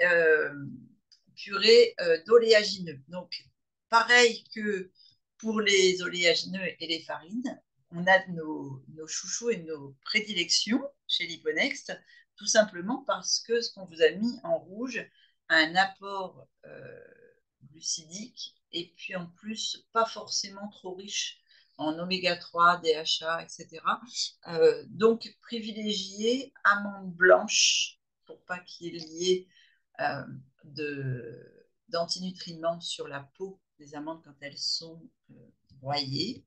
Speaker 1: purées d'oléagineux. Donc, pareil que pour les oléagineux et les farines, on a nos chouchous et nos prédilections chez Liponext, tout simplement parce que ce qu'on vous a mis en rouge a un apport glucidique et puis en plus pas forcément trop riche en oméga 3, DHA, etc. Donc, privilégiez amandes blanches pour pas qu'il y ait d'antinutriments sur la peau des amandes quand elles sont broyées.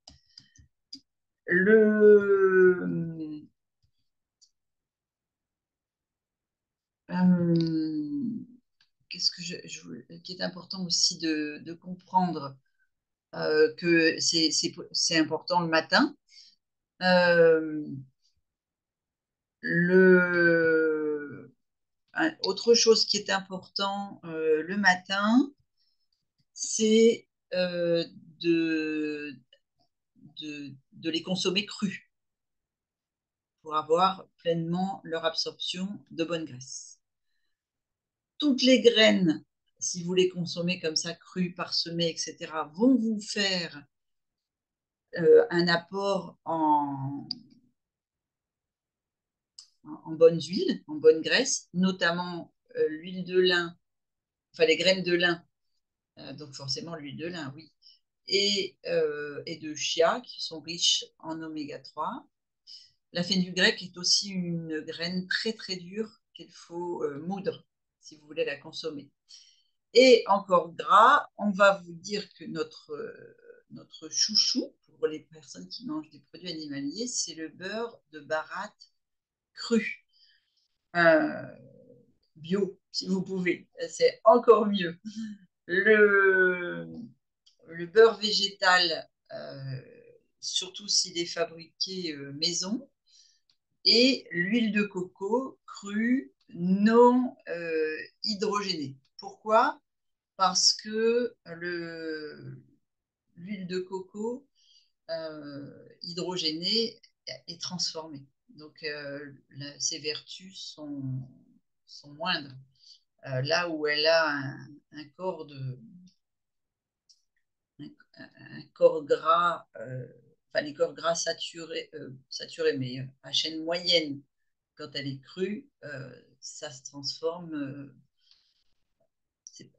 Speaker 1: Qu'est-ce que qui est important aussi de comprendre que c'est important le matin. Autre chose qui est important le matin, c'est de, de les consommer crus pour avoir pleinement leur absorption de bonne graisse. Toutes les graines, si vous les consommez comme ça, crues, parsemées, etc., vont vous faire un apport en bonnes huiles, en bonne graisse, notamment l'huile de lin, enfin les graines de lin, donc forcément l'huile de lin, oui, et de chia qui sont riches en oméga 3. La fenugrec est aussi une graine très très dure qu'il faut moudre si vous voulez la consommer. Et encore gras, on va vous dire que notre chouchou pour les personnes qui mangent des produits animaliers, c'est le beurre de baratte cru. Euh, Bio, si vous pouvez. C'est encore mieux. Le, le beurre végétal, surtout s'il est fabriqué maison, et l'huile de coco crue non hydrogénée. Pourquoi? Parce que l'huile de coco hydrogénée est transformée. Donc, ses vertus sont moindres. Là où elle a un corps un corps gras, enfin les corps gras saturés mais à chaîne moyenne, quand elle est crue, ça se transforme.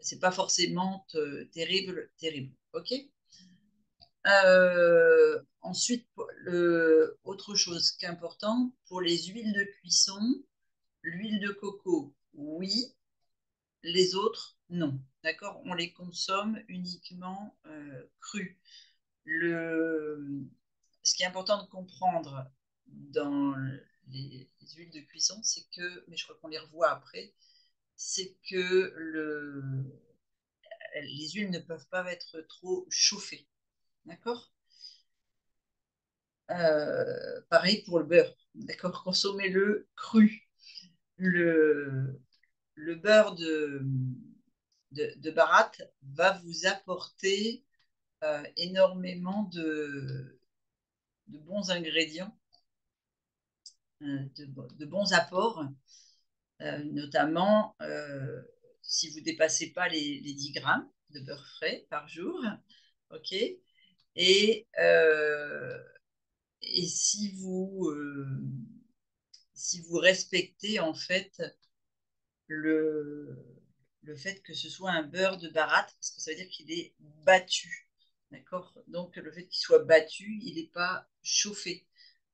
Speaker 1: C'est pas forcément terrible, terrible. Ok. Ensuite, autre chose qui est important pour les huiles de cuisson, l'huile de coco, oui, les autres, non. D'accord? On les consomme uniquement crus. Ce qui est important de comprendre dans les huiles de cuisson, c'est que, mais je crois qu'on les revoit après, c'est que les huiles ne peuvent pas être trop chauffées. D'accord? Pareil pour le beurre. D'accord? Consommez-le cru. Le, le beurre de baratte va vous apporter énormément de bons ingrédients, de bons apports, notamment si vous ne dépassez pas les 10 grammes de beurre frais par jour. OK? Et, euh, et si vous respectez en fait le, le fait que ce soit un beurre de baratte, parce que ça veut dire qu'il est battu. D'accord? Donc le fait qu'il soit battu, il n'est pas chauffé.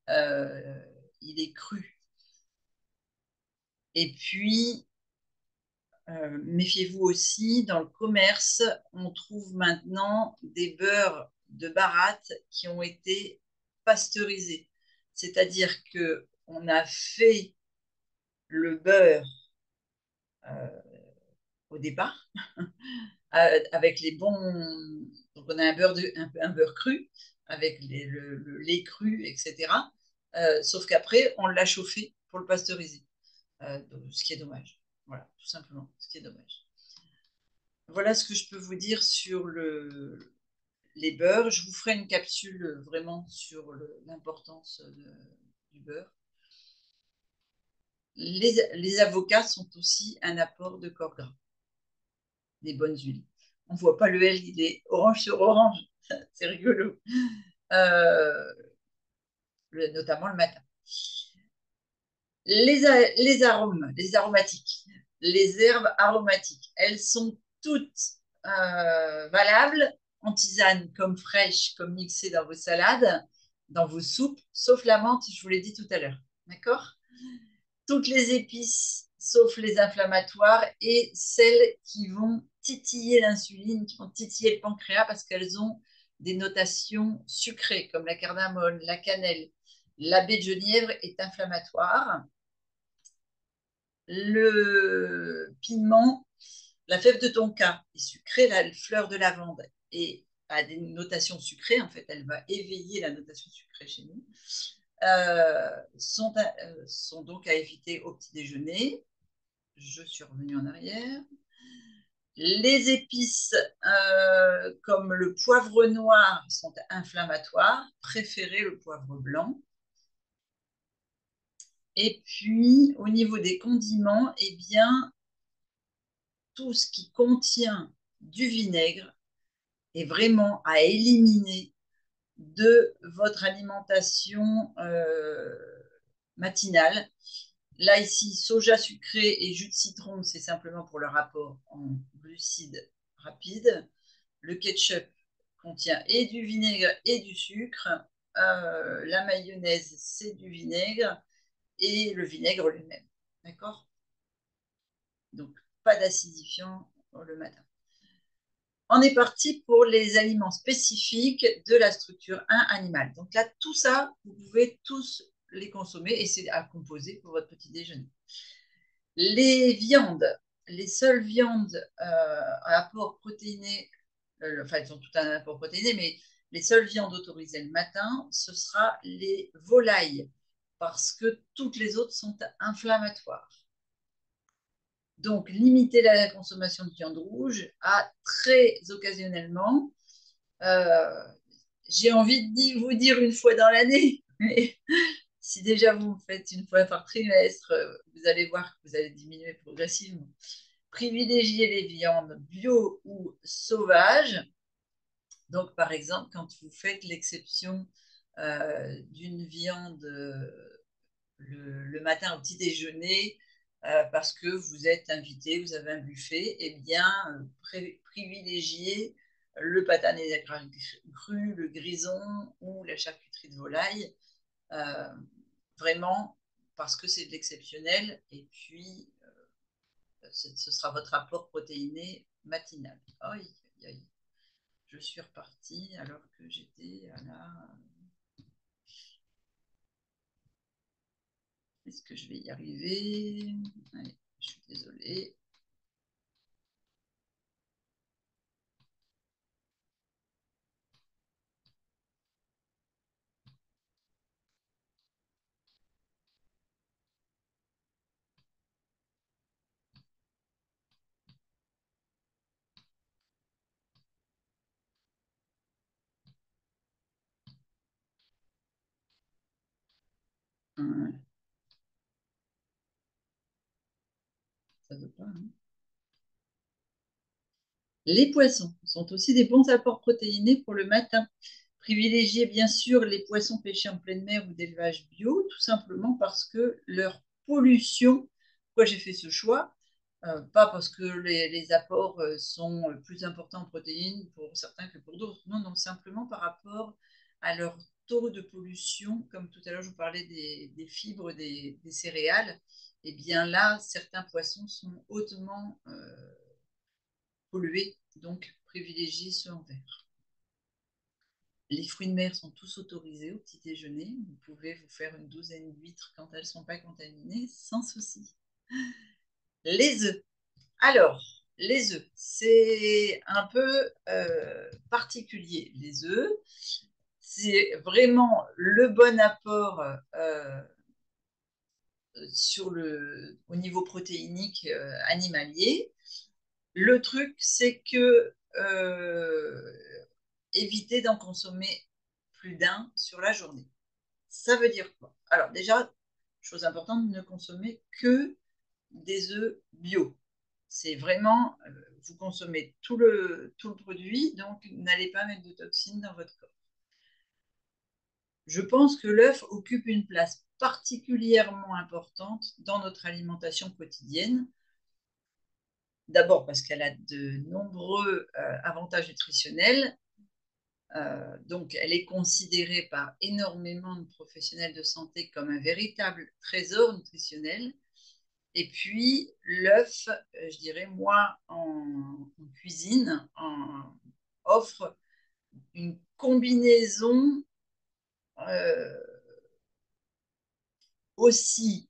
Speaker 1: Euh, il est cru. Et puis, méfiez-vous aussi, dans le commerce, on trouve maintenant des beurres de baratte qui ont été pasteurisés. C'est-à-dire qu'on a fait le beurre euh, au départ avec les bons. Donc, on a un beurre cru avec le lait cru, etc. Sauf qu'après, on l'a chauffé pour le pasteuriser. Ce qui est dommage. Voilà, tout simplement, ce qui est dommage. Voilà ce que je peux vous dire sur les beurres. Je vous ferai une capsule vraiment sur l'importance du beurre. Les avocats sont aussi un apport de corps gras, des bonnes huiles. On ne voit pas le L, il est orange sur orange. C'est rigolo. Euh, Notamment le matin. Les arômes, les aromatiques, les herbes aromatiques, elles sont toutes valables en tisane, comme fraîches, comme mixées dans vos salades, dans vos soupes, sauf la menthe, je vous l'ai dit tout à l'heure. D'accord? Toutes les épices, sauf les inflammatoires et celles qui vont titiller l'insuline, qui vont titiller le pancréas parce qu'elles ont des notations sucrées, comme la cardamome, la cannelle. La baie de Genièvre est inflammatoire. Le piment, la fève de tonka est sucrée, la fleur de lavande et a des notations sucrées, en fait, elle va éveiller la notation sucrée chez nous, sont donc à éviter au petit déjeuner. Je suis revenue en arrière. Les épices comme le poivre noir sont inflammatoires, préférez le poivre blanc. Et puis, au niveau des condiments, eh bien, tout ce qui contient du vinaigre est vraiment à éliminer de votre alimentation matinale. Là, ici, soja sucré et jus de citron, c'est simplement pour le rapport en glucides rapides. Le ketchup contient et du vinaigre et du sucre. La mayonnaise, c'est du vinaigre et le vinaigre lui-même. D'accord? Donc, pas d'acidifiant le matin. On est parti pour les aliments spécifiques de la structure 1 animale. Donc là, tout ça, vous pouvez tous les consommer et c'est à composer pour votre petit déjeuner. Les viandes, les seules viandes à apport protéiné, enfin elles ont tout un apport protéiné, mais les seules viandes autorisées le matin, ce sera les volailles, parce que toutes les autres sont inflammatoires. Donc, limiter la consommation de viande rouge à très occasionnellement. Euh, j'ai envie de vous dire une fois dans l'année, mais si déjà vous faites une fois par trimestre, vous allez voir que vous allez diminuer progressivement. Privilégiez les viandes bio ou sauvages. Donc, par exemple, quand vous faites l'exception d'une viande le matin au petit déjeuner, parce que vous êtes invité, vous avez un buffet, eh bien, privilégiez le patané cru, le grison ou la charcuterie de volaille, euh, vraiment parce que c'est de l'exceptionnel et puis ce sera votre apport protéiné matinal. Aïe, aïe, aïe. Je suis repartie alors que j'étais à la... Est-ce que je vais y arriver? Allez, je suis désolée. Ça veut pas, hein. Les poissons sont aussi des bons apports protéinés pour le matin. Privilégiez bien sûr les poissons pêchés en pleine mer ou d'élevage bio, tout simplement parce que leur pollution, pourquoi j'ai fait ce choix? Pas parce que les apports sont plus importants en protéines pour certains que pour d'autres, non, non, simplement par rapport à leur taux de pollution, comme tout à l'heure je vous parlais des fibres des céréales, et bien là, certains poissons sont hautement pollués, donc privilégiez ceux en verre. Les fruits de mer sont tous autorisés au petit déjeuner. Vous pouvez vous faire une douzaine d'huîtres quand elles ne sont pas contaminées, sans souci. Les œufs. Alors, les œufs, c'est un peu particulier. Les œufs, c'est vraiment le bon apport au niveau protéinique animalier. Le truc, c'est que éviter d'en consommer plus d'un sur la journée. Ça veut dire quoi? Alors déjà, chose importante, ne consommer que des œufs bio. C'est vraiment, vous consommez tout le produit, donc n'allez pas mettre de toxines dans votre corps. Je pense que l'œuf occupe une place particulièrement importante dans notre alimentation quotidienne. D'abord parce qu'elle a de nombreux avantages nutritionnels. Donc, elle est considérée par énormément de professionnels de santé comme un véritable trésor nutritionnel. Et puis, l'œuf, je dirais, moi, en cuisine, offre une combinaison euh, aussi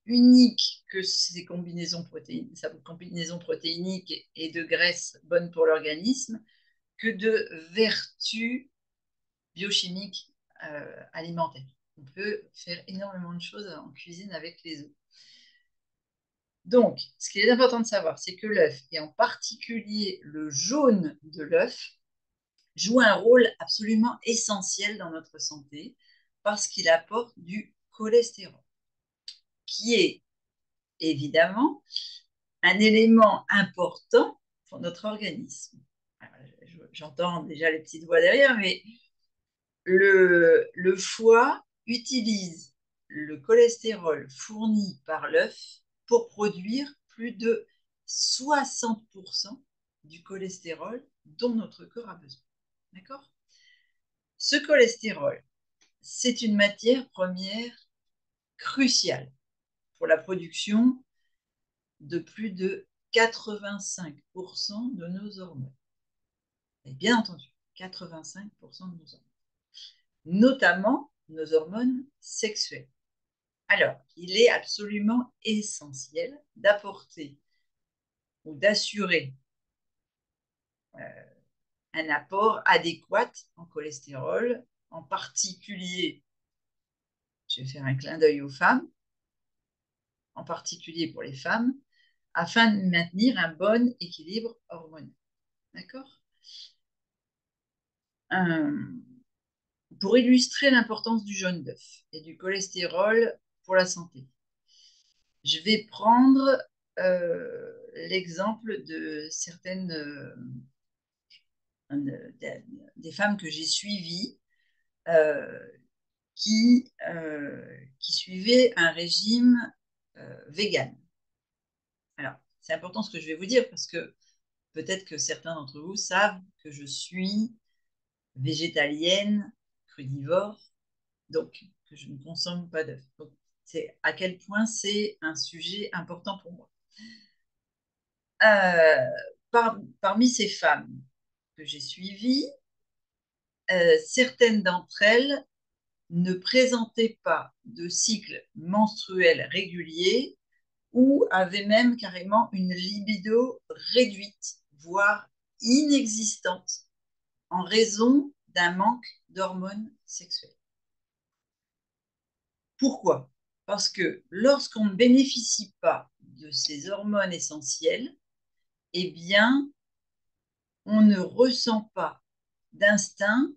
Speaker 1: unique que sa combinaison protéinique et de graisse bonne pour l'organisme, que de vertus biochimiques alimentaires. On peut faire énormément de choses en cuisine avec les œufs. Donc, ce qui est important de savoir, c'est que l'œuf, et en particulier le jaune de l'œuf, joue un rôle absolument essentiel dans notre santé parce qu'il apporte du cholestérol, qui est évidemment un élément important pour notre organisme. J'entends déjà les petites voix derrière, mais le foie utilise le cholestérol fourni par l'œuf pour produire plus de 60% du cholestérol dont notre corps a besoin. D'accord? Ce cholestérol, c'est une matière première cruciale pour la production de plus de 85% de nos hormones. Et bien entendu, 85% de nos hormones. Notamment nos hormones sexuelles. Alors, il est absolument essentiel d'apporter ou d'assurer un apport adéquat en cholestérol, en particulier, je vais faire un clin d'œil aux femmes, en particulier pour les femmes, afin de maintenir un bon équilibre hormonal. D'accord? Pour illustrer l'importance du jaune d'œuf et du cholestérol pour la santé, je vais prendre l'exemple de certaines des femmes que j'ai suivies qui suivaient un régime vegan. Alors, c'est important ce que je vais vous dire parce que peut-être que certains d'entre vous savent que je suis végétalienne, crudivore, donc que je ne consomme pas d'œufs. Donc, c'est à quel point c'est un sujet important pour moi. Parmi ces femmes que j'ai suivies, certaines d'entre elles ne présentaient pas de cycle menstruel régulier ou avaient même carrément une libido réduite, voire inexistante, en raison d'un manque d'hormones sexuelles. Pourquoi? Parce que lorsqu'on ne bénéficie pas de ces hormones essentielles, eh bien, on ne ressent pas d'instinct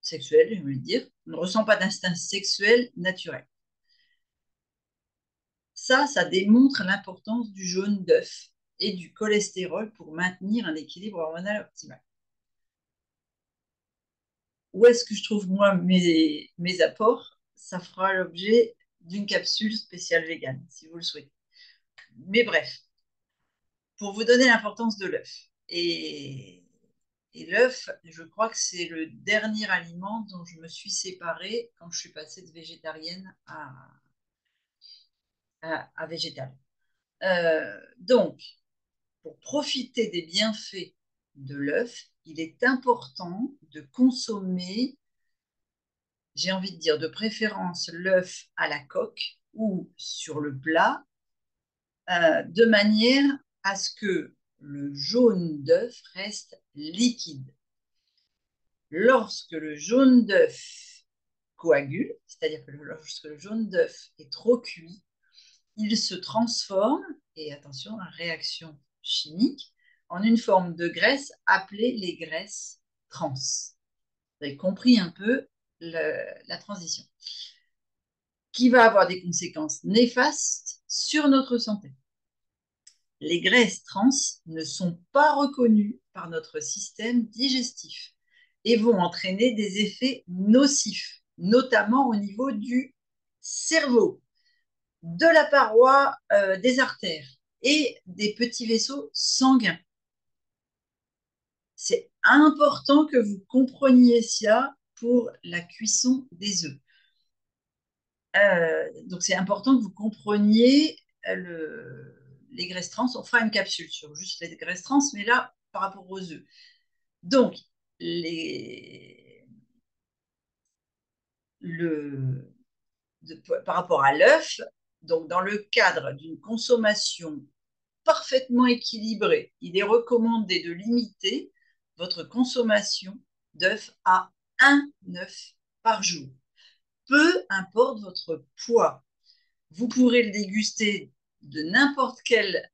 Speaker 1: sexuel, je veux dire, on ne ressent pas d'instinct sexuel naturel. Ça démontre l'importance du jaune d'œuf et du cholestérol pour maintenir un équilibre hormonal optimal. Où est-ce que je trouve, moi, mes apports? Ça fera l'objet d'une capsule spéciale végane, si vous le souhaitez. Mais bref, pour vous donner l'importance de l'œuf. Et l'œuf, je crois que c'est le dernier aliment dont je me suis séparée quand je suis passée de végétarienne à végétale. Donc, pour profiter des bienfaits de l'œuf, il est important de consommer, j'ai envie de dire de préférence, l'œuf à la coque ou sur le plat, de manière à ce que le jaune d'œuf reste liquide. Lorsque le jaune d'œuf coagule, c'est-à-dire que lorsque le jaune d'œuf est trop cuit, il se transforme, et attention, réaction chimique, en une forme de graisse appelée les graisses trans. Vous avez compris un peu la transition, qui va avoir des conséquences néfastes sur notre santé. Les graisses trans ne sont pas reconnues par notre système digestif et vont entraîner des effets nocifs, notamment au niveau du cerveau, de la paroi des artères et des petits vaisseaux sanguins. C'est important que vous compreniez ça pour la cuisson des œufs. Donc, c'est important que vous compreniez les graisses trans. On fera une capsule sur juste les graisses trans, mais là, par rapport aux œufs. Donc, par rapport à l'œuf, donc dans le cadre d'une consommation parfaitement équilibrée, il est recommandé de limiter votre consommation d'œufs à un œuf par jour. Peu importe votre poids, vous pourrez le déguster de n'importe quelle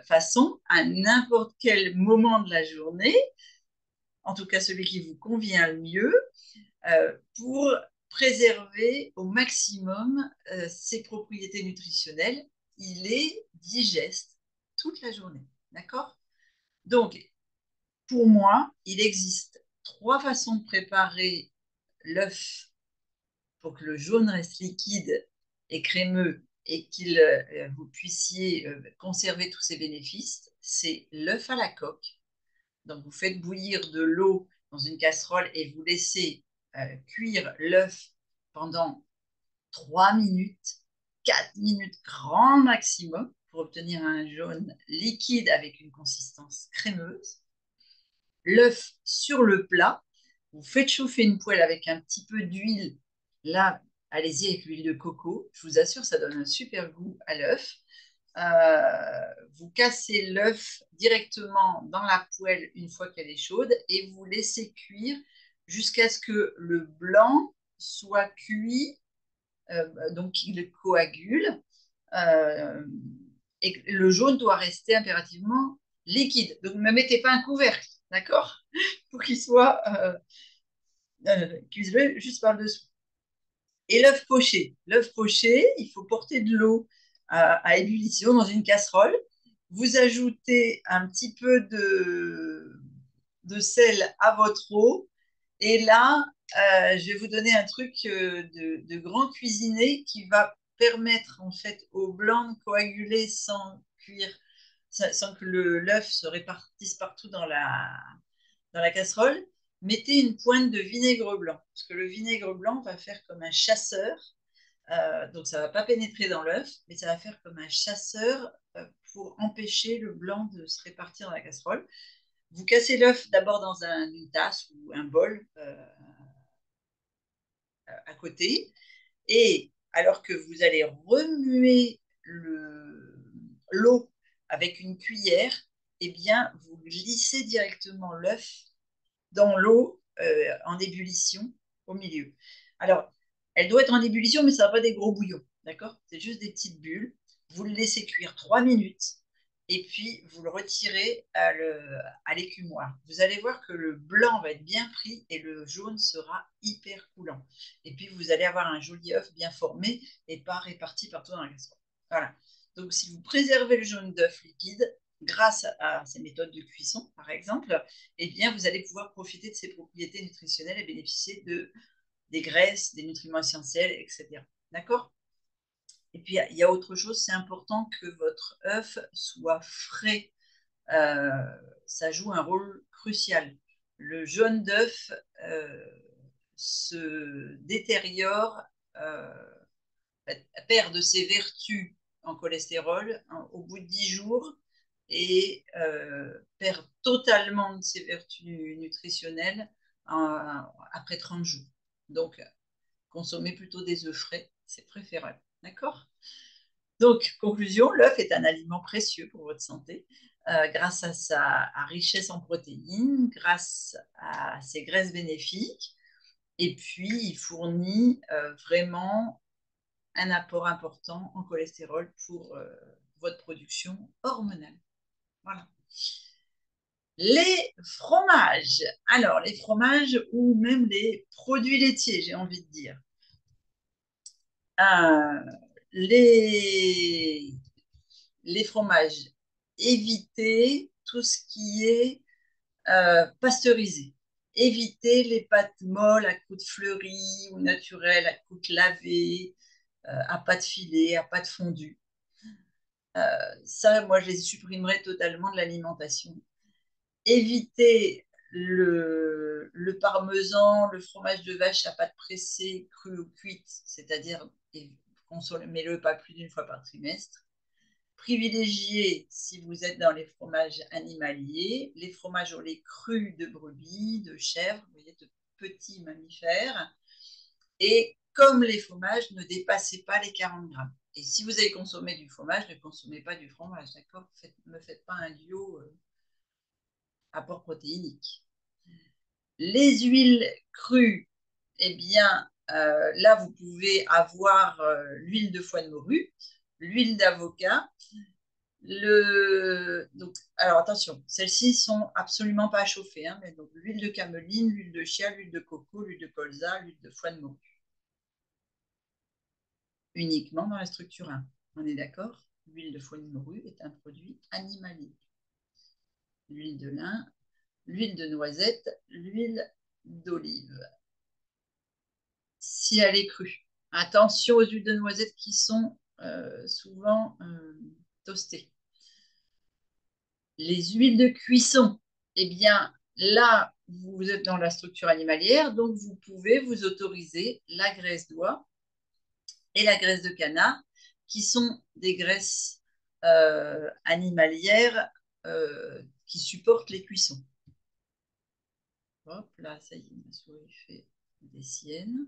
Speaker 1: façon, à n'importe quel moment de la journée, en tout cas celui qui vous convient le mieux, pour préserver au maximum ses propriétés nutritionnelles. Il est digeste toute la journée. D'accord? Donc, pour moi, il existe 3 façons de préparer l'œuf pour que le jaune reste liquide et crémeux et qu'il vous puissiez conserver tous ses bénéfices, c'est l'œuf à la coque. Donc, vous faites bouillir de l'eau dans une casserole et vous laissez cuire l'œuf pendant 3 minutes, 4 minutes grand maximum pour obtenir un jaune liquide avec une consistance crémeuse. L'œuf sur le plat, vous faites chauffer une poêle avec un petit peu d'huile. Là, allez-y avec l'huile de coco. Je vous assure, ça donne un super goût à l'œuf. Vous cassez l'œuf directement dans la poêle une fois qu'elle est chaude et vous laissez cuire jusqu'à ce que le blanc soit cuit, donc il coagule. Euh, et le jaune doit rester impérativement liquide. Donc ne me mettez pas un couvercle, d'accord? Pour qu'il soit cuisé juste par-dessous. Et l'œuf poché. L'œuf poché, il faut porter de l'eau à ébullition dans une casserole. Vous ajoutez un petit peu de sel à votre eau. Et là, je vais vous donner un truc de grand cuisinier qui va permettre en fait au blanc de coaguler sans cuire, sans que l'œuf se répartisse partout dans la casserole. Mettez une pointe de vinaigre blanc, parce que le vinaigre blanc va faire comme un chasseur. Donc ça ne va pas pénétrer dans l'œuf, mais ça va faire comme un chasseur pour empêcher le blanc de se répartir dans la casserole. Vous cassez l'œuf d'abord dans une tasse ou un bol à côté. Et alors que vous allez remuer l'eau avec une cuillère, eh bien, vous glissez directement l'œuf dans l'eau en ébullition au milieu. Alors, elle doit être en ébullition, mais ça ne va pas des gros bouillons, d'accord? C'est juste des petites bulles. Vous le laissez cuire 3 minutes et puis vous le retirez à l'écumoire. Vous allez voir que le blanc va être bien pris et le jaune sera hyper coulant. Et puis vous allez avoir un joli œuf bien formé et pas réparti partout dans la casserole. Voilà. Donc si vous préservez le jaune d'œuf liquide, grâce à ces méthodes de cuisson, par exemple, eh bien, vous allez pouvoir profiter de ses propriétés nutritionnelles et bénéficier des graisses, des nutriments essentiels, etc. D'accord? Et puis, il y a autre chose, c'est important que votre œuf soit frais. Euh, Ça joue un rôle crucial. Le jaune d'œuf se détériore, euh, perd de ses vertus en cholestérol au bout de 10 jours et perd totalement de ses vertus nutritionnelles après 30 jours. Donc, consommer plutôt des œufs frais, c'est préférable. D'accord? Donc, conclusion, l'œuf est un aliment précieux pour votre santé grâce à sa richesse en protéines, grâce à ses graisses bénéfiques, et puis il fournit vraiment un apport important en cholestérol pour votre production hormonale. Voilà. Les fromages. Alors, les fromages ou même les produits laitiers, j'ai envie de dire. Euh, les, les fromages, évitez tout ce qui est pasteurisé. Évitez les pâtes molles à croûte fleurie ou naturelles à croûte lavée, à pâte filée, à pâte fondue. Ça, moi, je les supprimerais totalement de l'alimentation. Évitez le parmesan, le fromage de vache à pâte pressée, crue ou cuite, c'est-à-dire consommez-le pas plus d'une fois par trimestre. Privilégiez, si vous êtes dans les fromages animaliers, les fromages au lait cru de brebis, de chèvre, vous voyez, de petits mammifères. Et comme les fromages, ne dépassez pas les 40 grammes. Et si vous avez consommé du fromage, ne consommez pas du fromage, d'accord? Ne me faites pas un duo apport protéinique. Les huiles crues, eh bien, là, vous pouvez avoir l'huile de foie de morue, l'huile d'avocat. Donc, alors attention, celles-ci sont absolument pas à chauffer, hein, mais donc l'huile de cameline, l'huile de chia, l'huile de coco, l'huile de colza, l'huile de foie de morue. Uniquement dans la structure 1. On est d'accord? L'huile de foie de morue est un produit animalier. L'huile de lin, l'huile de noisette, l'huile d'olive. si elle est crue. Attention aux huiles de noisette qui sont souvent toastées. Les huiles de cuisson, eh bien là, vous êtes dans la structure animalière, donc vous pouvez vous autoriser la graisse d'oie et la graisse de canard, qui sont des graisses animalières qui supportent les cuissons. Hop, là, ça y est, ma souris fait des siennes.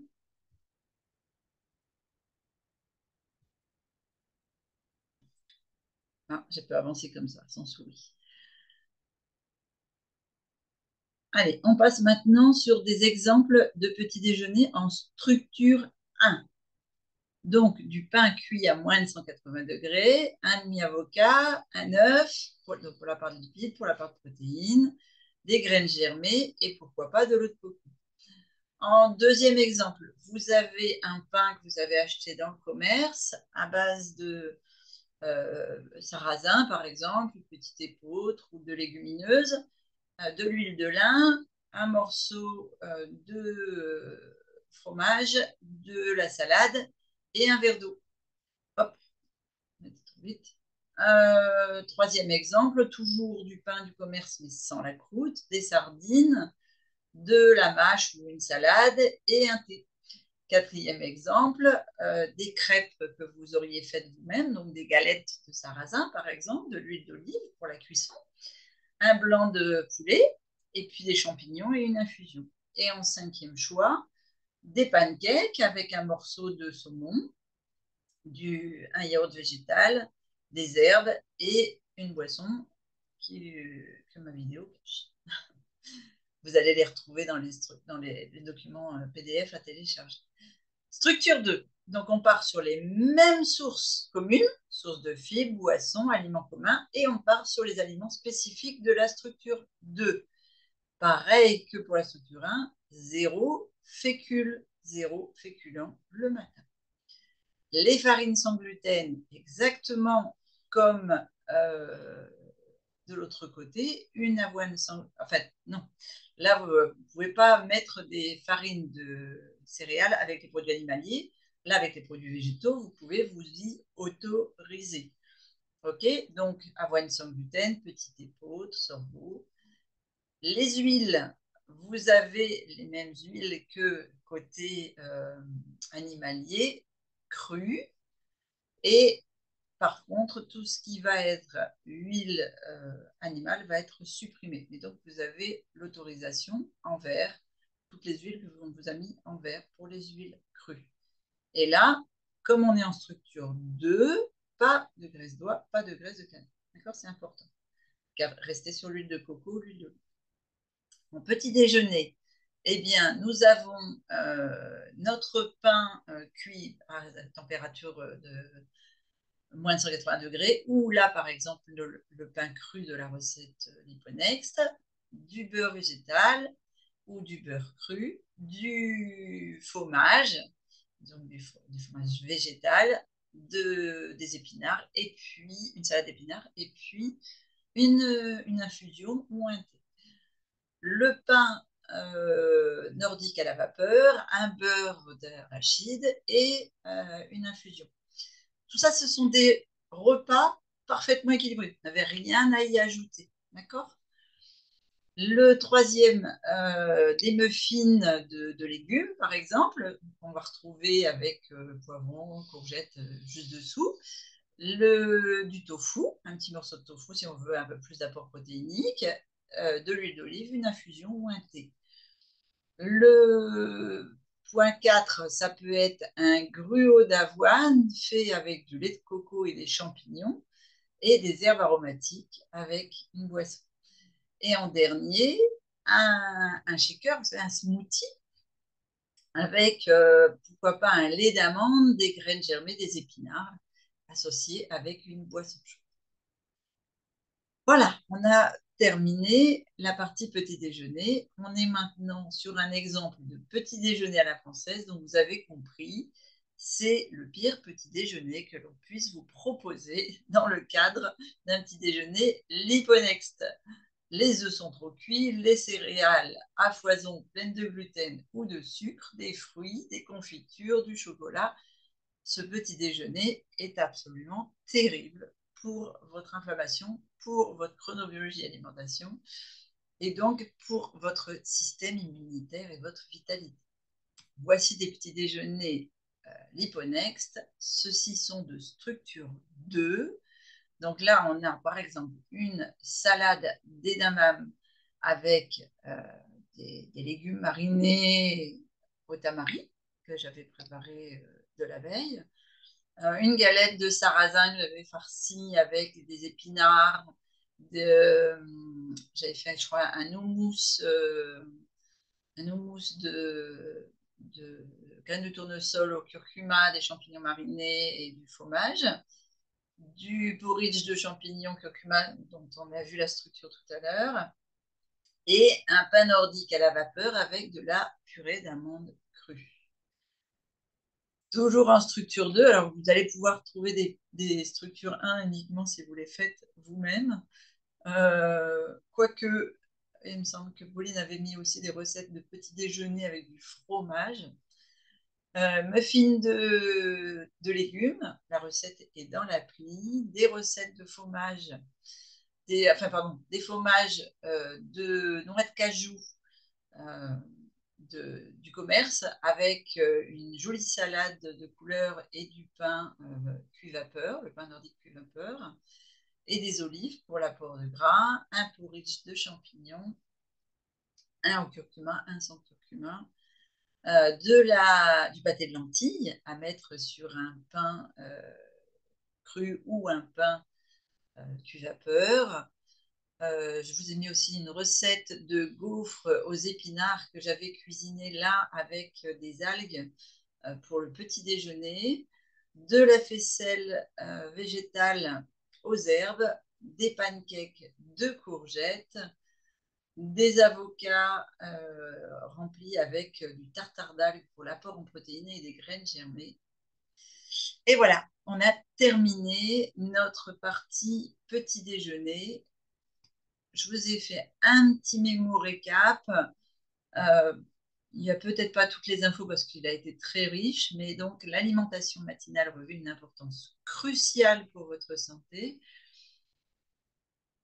Speaker 1: Ah, j'ai pas avancé comme ça, sans souris. Allez, on passe maintenant sur des exemples de petit déjeuner en structure 1. Donc, du pain cuit à moins de 180 degrés, un demi-avocat, un œuf, donc pour la part de lipides, pour la part de protéines, des graines germées et pourquoi pas de l'eau de coco. En deuxième exemple, vous avez un pain que vous avez acheté dans le commerce à base de sarrasin, par exemple, une petite épeautre ou de légumineuses, de l'huile de lin, un morceau de fromage, de la salade et un verre d'eau. Hop, trop vite. Troisième exemple, toujours du pain du commerce mais sans la croûte, des sardines, de la mâche ou une salade et un thé. Quatrième exemple, des crêpes que vous auriez faites vous-même, donc des galettes de sarrasin par exemple, de l'huile d'olive pour la cuisson, un blanc de poulet et puis des champignons et une infusion. Et en cinquième choix, des pancakes avec un morceau de saumon, un yaourt végétal, des herbes et une boisson que ma vidéo cache. Vous allez les retrouver dans les documents PDF à télécharger. Structure 2. Donc, on part sur les mêmes sources communes, sources de fibres, boissons, aliments communs, et on part sur les aliments spécifiques de la structure 2. Pareil que pour la structure 1, zéro fécule, zéro féculent le matin. Les farines sans gluten, exactement comme de l'autre côté, une avoine sans... En fait, non. Là, vous ne pouvez pas mettre des farines de céréales avec les produits animaliers. Là, avec les produits végétaux, vous pouvez vous y autoriser. OK? Donc, avoine sans gluten, petite épaule, sorgho. Les huiles, vous avez les mêmes huiles que côté animalier, crues. Et par contre, tout ce qui va être huile animale va être supprimé. Et donc, vous avez l'autorisation en vert, toutes les huiles que l'on vous a mis en vert pour les huiles crues. Et là, comme on est en structure 2, pas de graisse d'oie, pas de graisse de canne. D'accord? C'est important. Car restez sur l'huile de coco, l'huile d'olive. Mon petit déjeuner, eh bien, nous avons notre pain cuit à température de moins de 180 degrés, ou là, par exemple, le pain cru de la recette Liponext, du beurre végétal ou du beurre cru, du fromage, donc du fromage végétal, des épinards, et puis une salade d'épinards, et puis une infusion ou un thé. Le pain nordique à la vapeur, un beurre d'arachide et une infusion. Tout ça, ce sont des repas parfaitement équilibrés. Vous n'avez rien à y ajouter. D'accord? Le troisième, des muffins de légumes, par exemple, qu'on va retrouver avec poivron, courgettes juste dessous. Du tofu, un petit morceau de tofu si on veut un peu plus d'apport protéinique, de l'huile d'olive, une infusion ou un thé. Le point 4, ça peut être un gruau d'avoine fait avec du lait de coco et des champignons et des herbes aromatiques avec une boisson. Et en dernier, un shaker, c'est un smoothie avec, pourquoi pas, un lait d'amande, des graines germées, des épinards associés avec une boisson chaude. Voilà, on a terminé la partie petit déjeuner. On est maintenant sur un exemple de petit déjeuner à la française. Donc, vous avez compris, c'est le pire petit déjeuner que l'on puisse vous proposer dans le cadre d'un petit déjeuner Liponext. Les œufs sont trop cuits, les céréales à foison pleines de gluten ou de sucre, des fruits, des confitures, du chocolat. Ce petit déjeuner est absolument terrible pour votre inflammation, pour votre chronobiologie alimentation et donc pour votre système immunitaire et votre vitalité. Voici des petits déjeuners Liponext. Ceux-ci sont de structure 2. Donc là, on a par exemple une salade d'édamame avec des légumes marinés au tamari que j'avais préparé de la veille. Une galette de sarrasin que j'avais farcie avec des épinards. J'avais fait, je crois, un houmous de graines de tournesol au curcuma, des champignons marinés et du fromage. Du porridge de champignons curcuma dont on a vu la structure tout à l'heure. Et un pain nordique à la vapeur avec de la purée d'amandes crue. Toujours en structure 2. Alors, vous allez pouvoir trouver des structures 1 uniquement si vous les faites vous-même. Quoique, il me semble que Pauline avait mis aussi des recettes de petits déjeuners avec du fromage. Muffins de légumes, la recette est dans l'appli. Des recettes de fromage, des fromages de noix de cajou euh, du commerce avec une jolie salade de couleurs et du pain cuit vapeur, le pain nordique cuit vapeur, et des olives pour l'apport de gras, un porridge de champignons, un au curcuma, un sans curcuma, du pâté de lentilles à mettre sur un pain cru ou un pain cuit vapeur. Je vous ai mis aussi une recette de gaufres aux épinards que j'avais cuisiné là avec des algues pour le petit déjeuner, de la faisselle végétale aux herbes, des pancakes de courgettes, des avocats remplis avec du tartare d'algues pour l'apport en protéines et des graines germées. Et voilà, on a terminé notre partie petit déjeuner. Je vous ai fait un petit mémo récap. Euh, il n'y a peut-être pas toutes les infos parce qu'il a été très riche, mais donc l'alimentation matinale revêt une importance cruciale pour votre santé.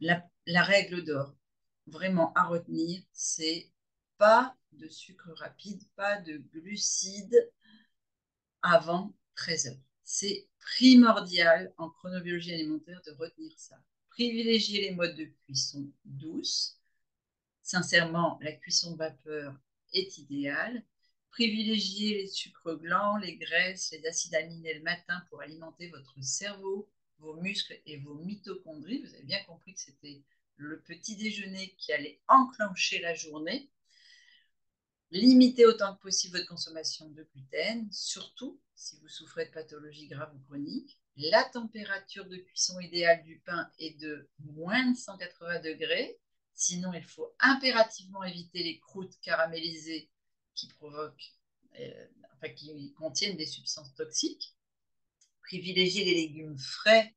Speaker 1: La règle d'or, vraiment à retenir, c'est pas de sucre rapide, pas de glucides avant 13 heures. C'est primordial en chronobiologie alimentaire de retenir ça. Privilégiez les modes de cuisson douce. Sincèrement, la cuisson vapeur est idéale. Privilégiez les sucres glands, les graisses, les acides aminés le matin pour alimenter votre cerveau, vos muscles et vos mitochondries. Vous avez bien compris que c'était le petit déjeuner qui allait enclencher la journée. Limitez autant que possible votre consommation de gluten, surtout si vous souffrez de pathologies graves ou chroniques. La température de cuisson idéale du pain est de moins de 180 degrés. Sinon, il faut impérativement éviter les croûtes caramélisées qui provoquent, qui contiennent des substances toxiques. Privilégiez les légumes frais,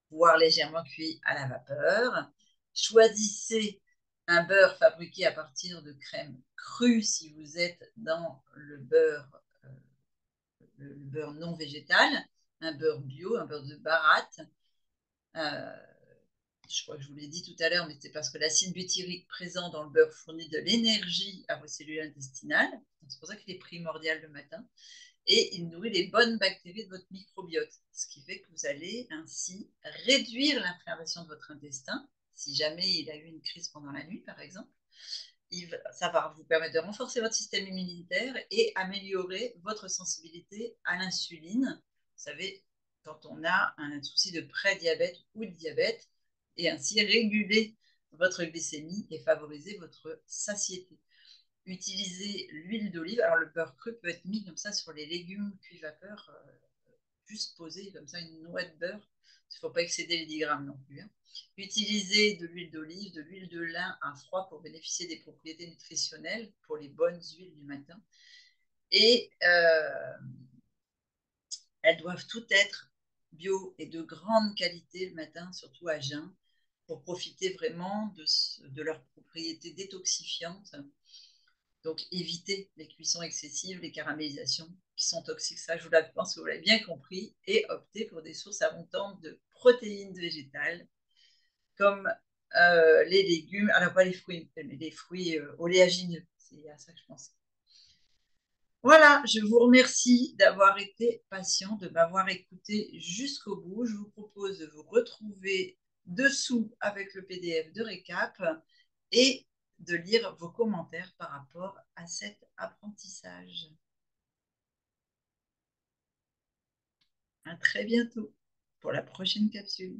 Speaker 1: voire légèrement cuits à la vapeur. Choisissez un beurre fabriqué à partir de crème crue si vous êtes dans le beurre non végétal, un beurre bio, un beurre de baratte. Euh, je crois que je vous l'ai dit tout à l'heure, mais c'est parce que l'acide butyrique présent dans le beurre fournit de l'énergie à vos cellules intestinales. C'est pour ça qu'il est primordial le matin. Et il nourrit les bonnes bactéries de votre microbiote, ce qui fait que vous allez ainsi réduire l'inflammation de votre intestin, si jamais il a eu une crise pendant la nuit, par exemple. Ça va vous permettre de renforcer votre système immunitaire et améliorer votre sensibilité à l'insuline. Vous savez, quand on a un souci de prédiabète ou de diabète, et ainsi réguler votre glycémie et favoriser votre satiété. Utilisez l'huile d'olive. Alors, le beurre cru peut être mis comme ça sur les légumes cuits vapeur, juste posé comme ça, une noix de beurre. Il ne faut pas excéder les 10 grammes non plus. Hein. Utilisez de l'huile d'olive, de l'huile de lin à froid pour bénéficier des propriétés nutritionnelles pour les bonnes huiles du matin. Et elles doivent toutes être bio et de grande qualité le matin, surtout à jeun. pour profiter vraiment de leurs propriétés détoxifiantes. Donc, éviter les cuissons excessives, les caramélisations qui sont toxiques. Ça, je pense que vous l'avez bien compris. Et opter pour des sources abondantes de protéines végétales, comme les légumes, alors pas les fruits, mais les fruits oléagineux. C'est à ça que je pense. Voilà, je vous remercie d'avoir été patient, de m'avoir écouté jusqu'au bout. Je vous propose de vous retrouver dessous avec le PDF de récap et de lire vos commentaires par rapport à cet apprentissage. À très bientôt pour la prochaine capsule.